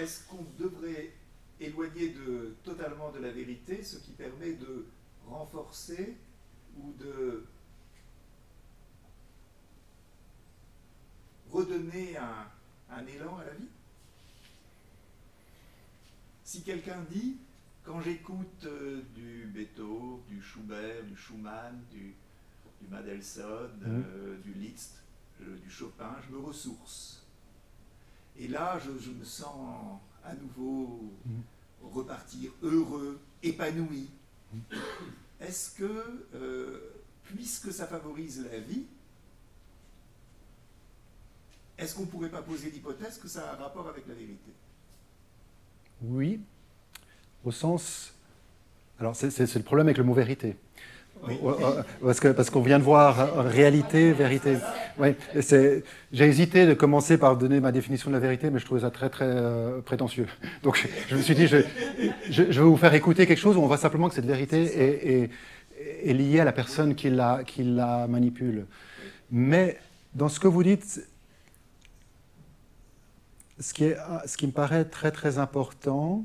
est-ce qu'on devrait éloigner totalement de la vérité, ce qui permet de renforcer ou de redonner un élan à la vie? Si quelqu'un dit, quand j'écoute du Beethoven, du Schubert, du Schumann, du Mendelssohn, du Liszt, du Chopin, je me ressource. Et là, je me sens à nouveau repartir heureux, épanoui. Est-ce que, puisque ça favorise la vie, est-ce qu'on ne pourrait pas poser l'hypothèse que ça a un rapport avec la vérité? Oui, au sens... Alors, c'est le problème avec le mot vérité. Oui. Parce qu'on vient de voir réalité, vérité. Oui, j'ai hésité de commencer par donner ma définition de la vérité, mais je trouvais ça très, très prétentieux. Donc, je me suis dit, je vais vous faire écouter quelque chose où on voit simplement que cette vérité est liée à la personne qui la manipule. Mais dans ce que vous dites, ce qui me paraît très, très important,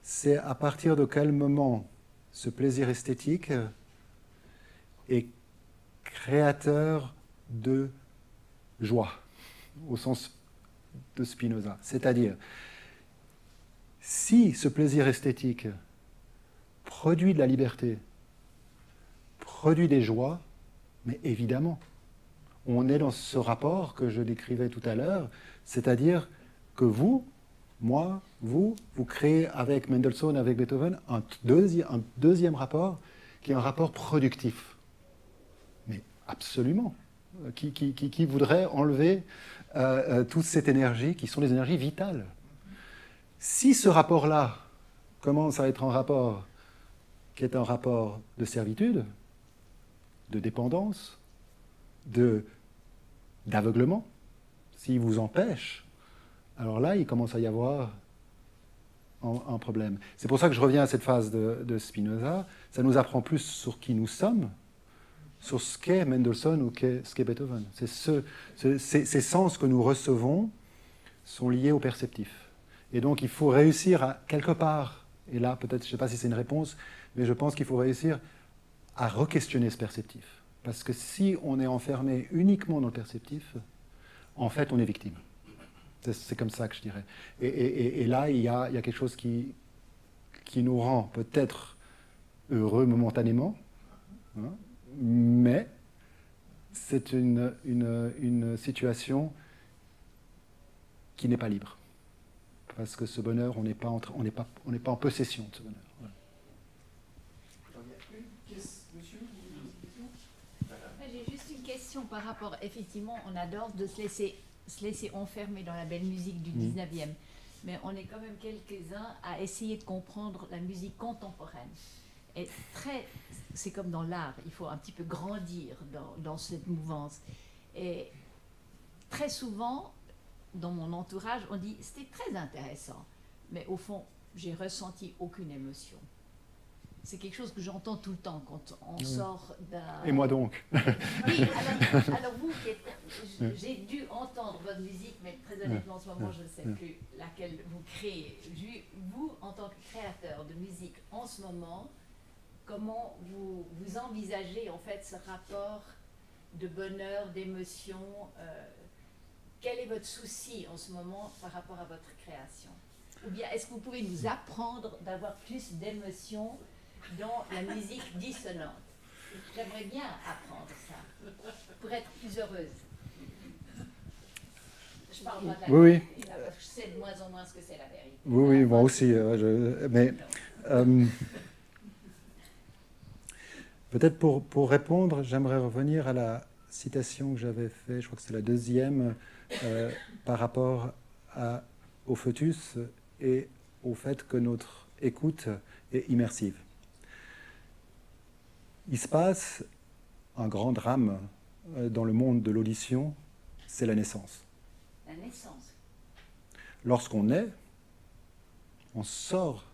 c'est à partir de quel moment ce plaisir esthétique est créateur de joie, au sens de Spinoza. C'est-à-dire, si ce plaisir esthétique produit de la liberté, produit des joies, mais évidemment, on est dans ce rapport que je décrivais tout à l'heure, c'est-à-dire que vous, moi, vous créez avec Mendelssohn, avec Beethoven, un deuxième rapport qui est un rapport productif. Mais absolument. Qui voudrait enlever toute cette énergie qui sont les énergies vitales. Si ce rapport-là commence à être un rapport qui est un rapport de servitude, de dépendance, d'aveuglement, s'il vous empêche, alors là, il commence à y avoir un problème. C'est pour ça que je reviens à cette phase de Spinoza. Ça nous apprend plus sur qui nous sommes, sur ce qu'est Mendelssohn ou ce qu'est Beethoven. Ces sens que nous recevons sont liés au perceptif. Et donc, il faut réussir à, quelque part, et là, peut-être, je ne sais pas si c'est une réponse, mais je pense qu'il faut réussir à re-questionner ce perceptif. Parce que si on est enfermé uniquement dans le perceptif, en fait, on est victime. C'est comme ça que je dirais. Et là, il y a quelque chose qui nous rend peut-être heureux momentanément, hein, mais c'est une situation qui n'est pas libre. Parce que ce bonheur, on n'est pas en possession de ce bonheur. Voilà. J'ai juste une question par rapport, effectivement, on adore de se laisser enfermer dans la belle musique du 19e. Mais on est quand même quelques-uns à essayer de comprendre la musique contemporaine. Et c'est comme dans l'art, il faut un petit peu grandir dans cette mouvance. Et très souvent, dans mon entourage, on dit c'était très intéressant. Mais au fond, j'ai ressenti aucune émotion. c'est quelque chose que j'entends tout le temps quand on sort d'un... Et moi donc. Oui, alors vous, j'ai dû entendre votre musique, mais très honnêtement, en ce moment, je ne sais plus laquelle vous créez. Vous, en tant que créateur de musique, en ce moment, comment vous envisagez en fait ce rapport de bonheur, d'émotion quel est votre souci en ce moment par rapport à votre création? Ou bien est-ce que vous pouvez nous apprendre d'avoir plus d'émotion dans la musique dissonante? J'aimerais bien apprendre ça, pour être plus heureuse. Je parle pas de la vérité, je sais de moins en moins ce que c'est la vérité. Oui, moi aussi. Peut-être pour répondre, j'aimerais revenir à la citation que j'avais faite, je crois que c'est la deuxième, par rapport au foetus et au fait que notre écoute est immersive. Il se passe un grand drame dans le monde de l'audition, c'est la naissance. La naissance. Lorsqu'on naît, on sort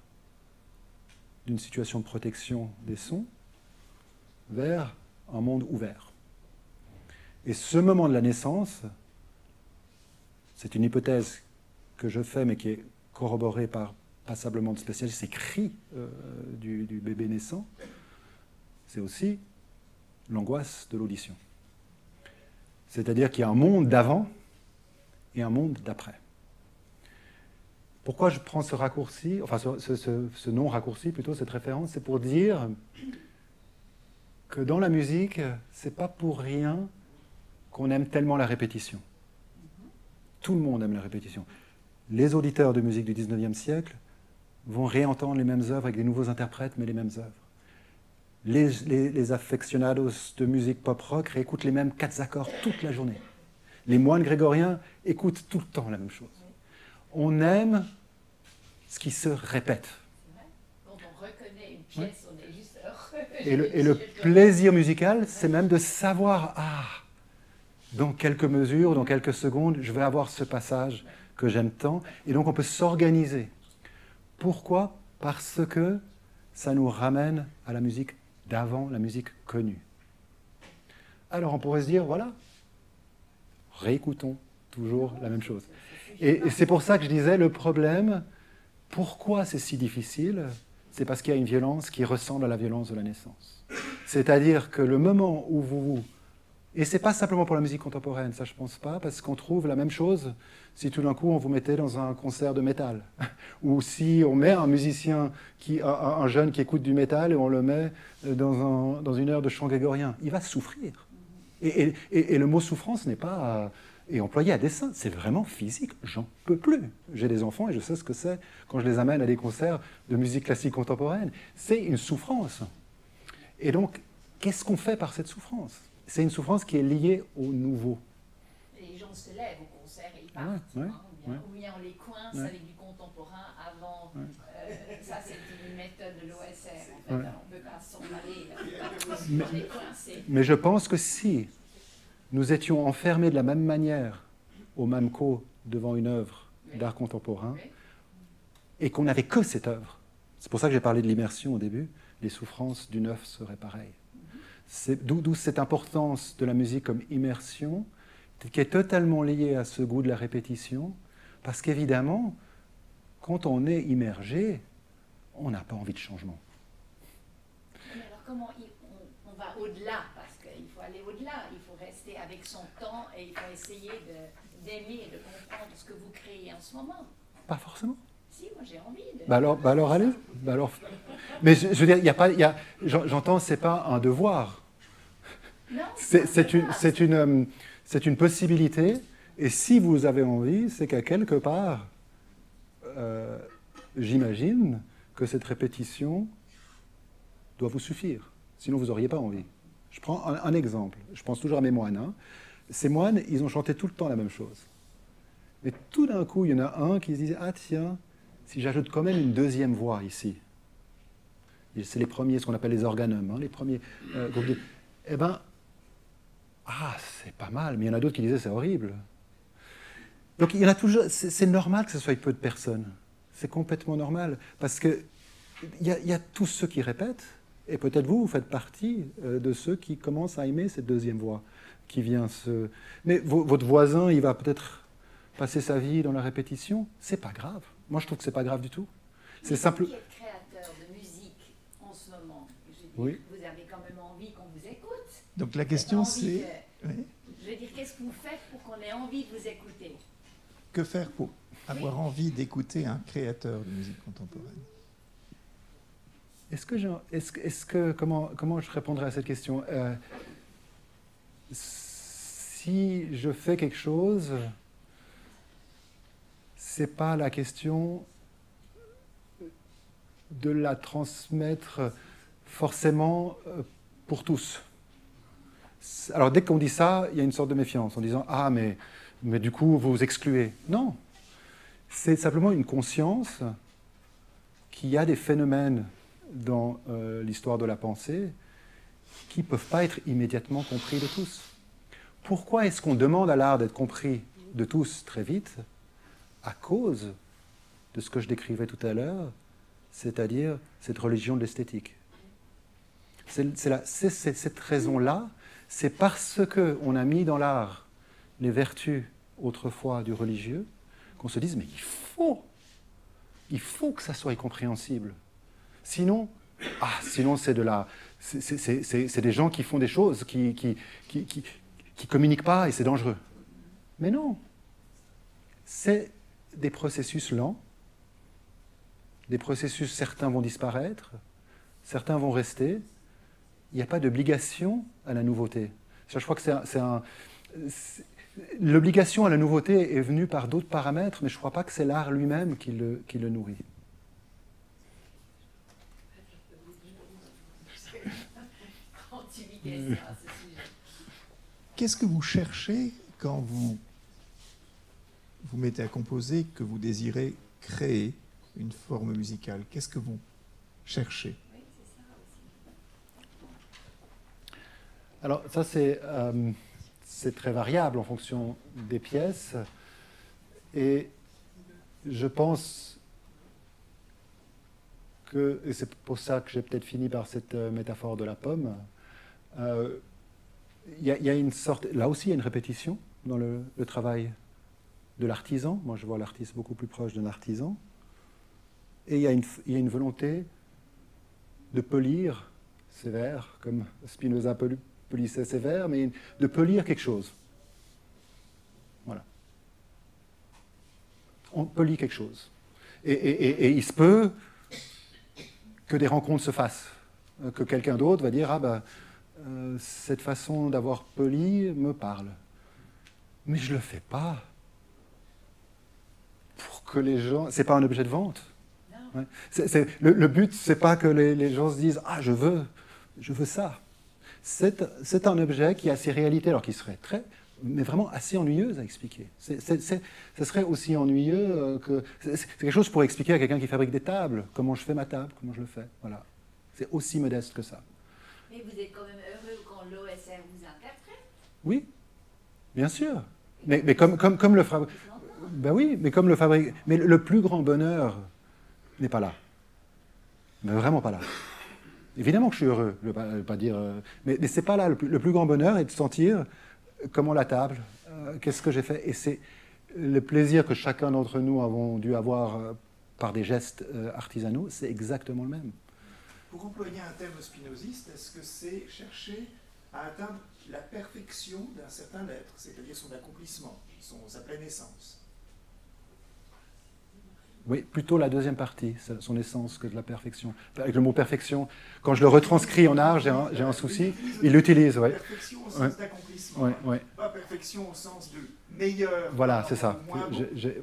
d'une situation de protection des sons vers un monde ouvert. Et ce moment de la naissance, c'est une hypothèse que je fais, mais qui est corroborée par passablement de spécialistes, ces cris du bébé naissant, c'est aussi l'angoisse de l'audition. C'est-à-dire qu'il y a un monde d'avant et un monde d'après. Pourquoi je prends ce raccourci, enfin ce non-raccourci plutôt, cette référence, c'est pour dire que dans la musique, c'est pas pour rien qu'on aime tellement la répétition. Tout le monde aime la répétition. Les auditeurs de musique du 19e siècle vont réentendre les mêmes œuvres avec des nouveaux interprètes, mais les mêmes œuvres. Les aficionados de musique pop-rock réécoutent les mêmes 4 accords toute la journée. Les moines grégoriens écoutent tout le temps la même chose. On aime ce qui se répète. Quand on reconnaît une pièce, on est juste heureux. Et le plaisir musical, c'est même de savoir, dans quelques mesures, dans quelques secondes, je vais avoir ce passage que j'aime tant. Et donc on peut s'organiser. Pourquoi? Parce que ça nous ramène à la musique d'avant, la musique connue. Alors on pourrait se dire, voilà, réécoutons toujours la même chose. Et c'est pour ça que je disais, le problème, pourquoi c'est si difficile? C'est parce qu'il y a une violence qui ressemble à la violence de la naissance. C'est-à-dire que le moment où vous... Et ce n'est pas simplement pour la musique contemporaine, ça je ne pense pas, parce qu'on trouve la même chose si tout d'un coup on vous mettait dans un concert de métal, ou si on met un musicien, un jeune qui écoute du métal et on le met dans une heure de chant grégorien. Il va souffrir. Et le mot souffrance n'est pas... Et employé à dessein, c'est vraiment physique, j'en peux plus. J'ai des enfants et je sais ce que c'est quand je les amène à des concerts de musique classique contemporaine. C'est une souffrance. Et donc, qu'est-ce qu'on fait par cette souffrance? C'est une souffrance qui est liée au nouveau. Les gens se lèvent au concert et ils partent. Ou bien on les coince avec du contemporain avant. Ça, c'est une méthode de l'OSR. En fait. On ne peut pas s'en aller. On est coincé. Mais je pense que si nous étions enfermés de la même manière au MAMCO devant une œuvre d'art contemporain et qu'on n'avait que cette œuvre, c'est pour ça que j'ai parlé de l'immersion au début, les souffrances d'une œuvre seraient pareilles. D'où cette importance de la musique comme immersion, qui est totalement liée à ce goût de la répétition, parce qu'évidemment, quand on est immergé, on n'a pas envie de changement. Mais alors comment on va au-delà? Parce qu'il faut aller au-delà, il faut rester avec son temps et il faut essayer d'aimer et de comprendre ce que vous créez en ce moment. Pas forcément. Si, moi j'ai envie de... Bah alors allez. Mais je veux dire, j'entends, c'est pas un devoir. Non, c'est une possibilité. Et si vous avez envie, c'est qu'à quelque part, j'imagine que cette répétition doit vous suffire. Sinon, vous n'auriez pas envie. Je prends un exemple. Je pense toujours à mes moines. Ces moines, ils ont chanté tout le temps la même chose. Mais tout d'un coup, il y en a un qui se disait « Ah tiens, si j'ajoute quand même une deuxième voix ici. » C'est les premiers, ce qu'on appelle les organums, les premiers groupes. Eh bien, c'est pas mal. Mais il y en a d'autres qui disaient « C'est horrible. » Donc il y en a toujours. C'est normal que ce soit peu de personnes. C'est complètement normal. Parce que il y a tous ceux qui répètent, et peut-être vous faites partie de ceux qui commencent à aimer cette deuxième voix qui vient se... Mais votre voisin, il va peut-être passer sa vie dans la répétition. C'est pas grave. Moi, je trouve que c'est pas grave du tout. C'est simple. Vous qui êtes créateur de musique en ce moment, je veux dire, Oui. vous avez quand même envie qu'on vous écoute. Donc la question c'est oui, Je veux dire, qu'est-ce que vous faites pour qu'on ait envie de vous écouter? que faire pour avoir envie d'écouter un créateur de musique contemporaine? Comment je répondrai à cette question? Si je fais quelque chose, c'est pas la question de la transmettre forcément pour tous. Alors dès qu'on dit ça, il y a une sorte de méfiance en disant « Ah, mais du coup, vous vous excluez ». Non, c'est simplement une conscience qu'il y a des phénomènes dans l'histoire de la pensée qui ne peuvent pas être immédiatement compris de tous. Pourquoi est-ce qu'on demande à l'art d'être compris de tous très vite? À cause de ce que je décrivais tout à l'heure, c'est-à-dire cette religion de l'esthétique. C'est cette raison-là, c'est parce qu'on a mis dans l'art les vertus autrefois du religieux qu'on se dise, mais il faut que ça soit compréhensible. Sinon c'est des gens qui font des choses, qui communiquent pas et c'est dangereux. Mais non, c'est des processus lents, des processus, certains vont disparaître, certains vont rester. Il n'y a pas d'obligation à la nouveauté. Je crois que l'obligation à la nouveauté est venue par d'autres paramètres, mais je ne crois pas que c'est l'art lui-même qui le nourrit. Qu'est-ce que vous cherchez quand vous vous mettez à composer, que vous désirez créer une forme musicale? Qu'est-ce que vous cherchez? Alors ça, c'est très variable en fonction des pièces. Et je pense que, et c'est pour ça que j'ai peut-être fini par cette métaphore de la pomme, il y a une sorte, là aussi il y a une répétition dans le travail de l'artisan. Moi je vois l'artiste beaucoup plus proche d'un artisan. Et il y a une volonté de polir ses vers, comme Spinoza polissait ses vers, mais de polir quelque chose. Voilà. On polit quelque chose. Et il se peut que des rencontres se fassent, que quelqu'un d'autre va dire « Ah ben, cette façon d'avoir poli me parle. » Mais je ne le fais pas pour que les gens... C'est pas un objet de vente. Ouais. Le but, c'est pas que les gens se disent « Ah, je veux ça ». C'est un objet qui a ses réalités, alors qui serait mais vraiment assez ennuyeuse à expliquer. Ce serait aussi ennuyeux que... C'est quelque chose pour expliquer à quelqu'un qui fabrique des tables, comment je fais ma table, comment je le fais. Voilà. C'est aussi modeste que ça. Mais vous êtes quand même heureux quand l'OSR vous interprète? Oui, bien sûr. Mais comme le fabrique... Ben oui, mais comme le fabrique... Mais le plus grand bonheur n'est pas là. Mais vraiment pas là. Évidemment que je suis heureux, je ne veux pas dire... mais c'est pas là. Le plus grand bonheur est de sentir comment la table, qu'est-ce que j'ai fait. Et c'est le plaisir que chacun d'entre nous avons dû avoir par des gestes artisanaux, c'est exactement le même. Pour employer un terme spinoziste, est-ce que c'est chercher à atteindre la perfection d'un certain être, c'est-à-dire son accomplissement, sa pleine essence? Oui, plutôt la deuxième partie, son essence, que de la perfection. Avec le mot perfection, quand je le retranscris en art, j'ai un souci. Il l'utilise, oui. Perfection au sens d'accomplissement, pas perfection au sens de meilleur. Voilà, c'est ça.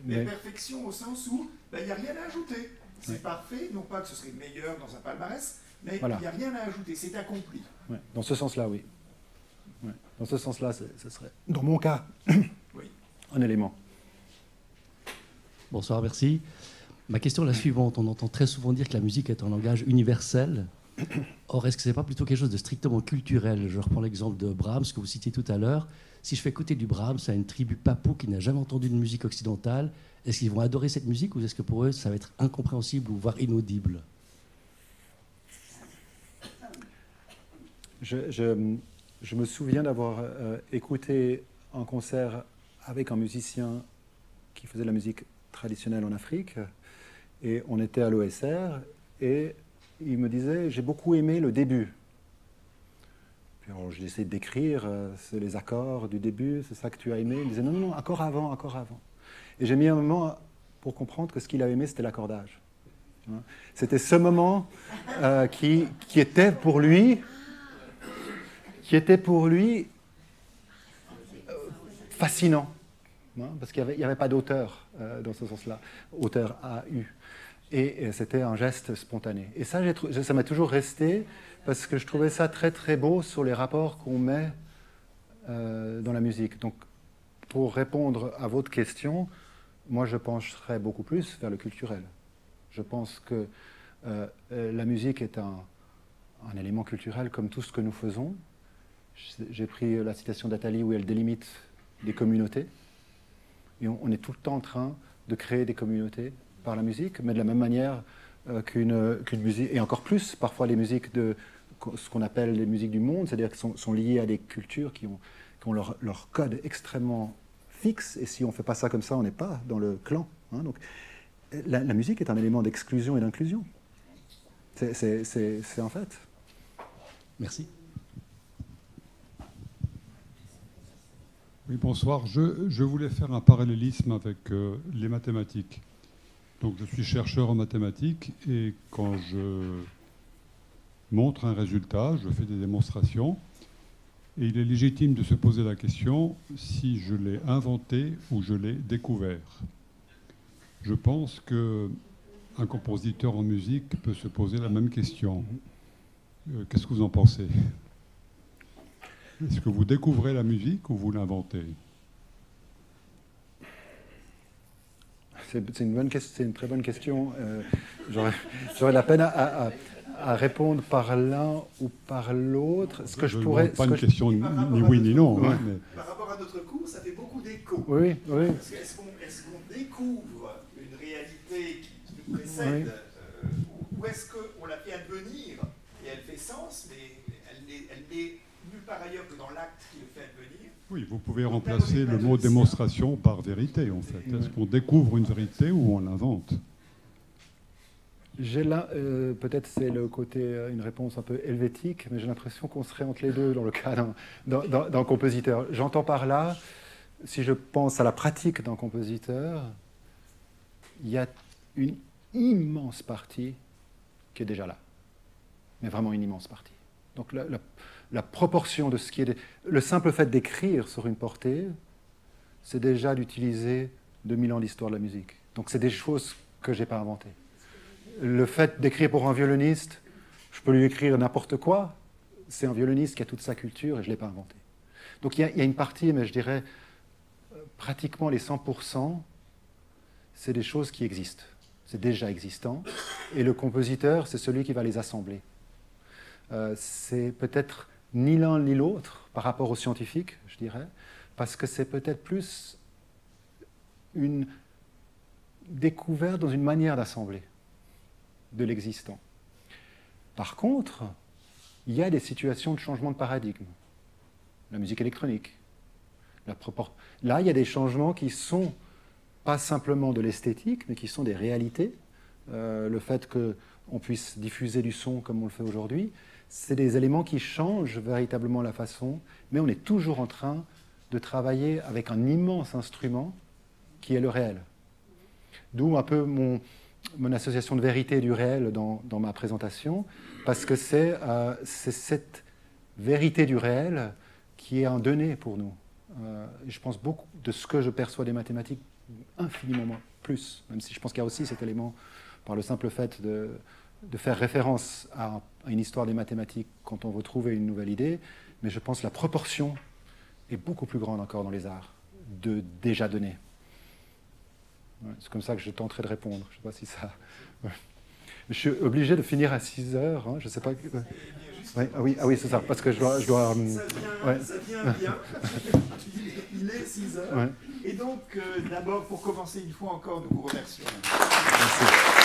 Mais perfection au sens où il n'y a rien à ajouter. C'est parfait, non pas que ce serait meilleur dans un palmarès, mais il n'y a rien à ajouter, c'est accompli. Ouais. Dans ce sens-là, oui. Ouais. Dans ce sens-là, ce serait, dans mon cas, un élément. Bonsoir, merci. Ma question est la suivante. On entend très souvent dire que la musique est un langage universel. Or, est-ce que ce n'est pas plutôt quelque chose de strictement culturel? Je reprends l'exemple de Brahms, que vous citiez tout à l'heure. Si je fais écouter du Brahms à une tribu papou qui n'a jamais entendu de musique occidentale, est-ce qu'ils vont adorer cette musique ou est-ce que pour eux, ça va être incompréhensible ou voire inaudible? Je me souviens d'avoir écouté un concert avec un musicien qui faisait de la musique traditionnelle en Afrique, et on était à l'OSR, et il me disait « j'ai beaucoup aimé le début ». Puis j'ai essayé de décrire c'est les accords du début, c'est ça que tu as aimé. Il me disait « non, non, non, encore avant, encore avant ». Et j'ai mis un moment pour comprendre que ce qu'il avait aimé, c'était l'accordage. C'était ce moment qui était pour lui fascinant, parce qu'il n'y avait pas d'auteur dans ce sens-là, auteur A-U. Et c'était un geste spontané. Et ça m'a toujours resté, parce que je trouvais ça très très beau sur les rapports qu'on met dans la musique. Donc, pour répondre à votre question, moi je pencherais beaucoup plus vers le culturel. Je pense que la musique est un élément culturel comme tout ce que nous faisons. J'ai pris la citation d'Atali où elle délimite des communautés. Et on est tout le temps en train de créer des communautés par la musique, mais de la même manière qu'une musique, et encore plus parfois les musiques de ce qu'on appelle les musiques du monde, c'est-à-dire qu'elles sont liées à des cultures qui ont leur code extrêmement fixe, et si on ne fait pas ça comme ça, on n'est pas dans le clan. Hein. Donc, la musique est un élément d'exclusion et d'inclusion. C'est un fait. Merci. Oui, bonsoir. Je voulais faire un parallélisme avec les mathématiques. Donc, je suis chercheur en mathématiques et quand je montre un résultat, je fais des démonstrations et il est légitime de se poser la question si je l'ai inventé ou je l'ai découvert. Je pense qu'un compositeur en musique peut se poser la même question. Qu'est-ce que vous en pensez ? Est-ce que vous découvrez la musique ou vous l'inventez ? C'est une très bonne question. J'aurais la peine à répondre par l'un ou par l'autre. Ce que je pourrais. Pas une question ni oui ni non. Ouais. Hein, mais... Par rapport à notre cours, ça fait beaucoup d'écho. Oui, oui. Est-ce qu'on découvre une réalité qui nous précède, ou est-ce qu'on la fait advenir et elle fait sens, mais elle n'est nulle part ailleurs que dans l'acte qui le fait advenir? Oui, vous pouvez remplacer le mot démonstration par vérité, en fait. Est-ce qu'on découvre une vérité ou on l'invente ? Peut-être c'est le côté, une réponse un peu helvétique, mais j'ai l'impression qu'on serait entre les deux dans le cas d'un compositeur. J'entends par là, si je pense à la pratique d'un compositeur, il y a une immense partie qui est déjà là, mais vraiment une immense partie. Donc la proportion de ce qui est... Le simple fait d'écrire sur une portée, c'est déjà d'utiliser 2000 ans d'histoire de la musique. Donc c'est des choses que je n'ai pas inventées. Le fait d'écrire pour un violoniste, je peux lui écrire n'importe quoi, c'est un violoniste qui a toute sa culture et je ne l'ai pas inventé. Donc il y a une partie, mais je dirais pratiquement les 100%, c'est des choses qui existent. C'est déjà existant. Et le compositeur, c'est celui qui va les assembler. C'est peut-être ni l'un ni l'autre par rapport aux scientifiques, je dirais, parce que c'est peut-être plus une découverte dans une manière d'assembler de l'existant. Par contre, il y a des situations de changement de paradigme. La musique électronique. Là, il y a des changements qui sont pas simplement de l'esthétique, mais qui sont des réalités. Le fait qu'on puisse diffuser du son comme on le fait aujourd'hui, c'est des éléments qui changent véritablement la façon, mais on est toujours en train de travailler avec un immense instrument qui est le réel. D'où un peu mon association de vérité et du réel dans ma présentation, parce que c'est cette vérité du réel qui est un donné pour nous. Je pense beaucoup de ce que je perçois des mathématiques, infiniment plus, même si je pense qu'il y a aussi cet élément, par le simple fait de faire référence à une histoire des mathématiques quand on veut trouver une nouvelle idée, mais je pense que la proportion est beaucoup plus grande encore dans les arts, de déjà donner. Ouais, c'est comme ça que je tenterai de répondre. Je ne sais pas si ça... Ouais. Je suis obligé de finir à 6 heures, hein, je ne sais pas... Ouais, ah oui, c'est ça, parce que je dois... Ça vient bien. Il est 6 heures. Ouais. Et donc, d'abord, pour commencer, une fois encore, nous vous remercions. Merci.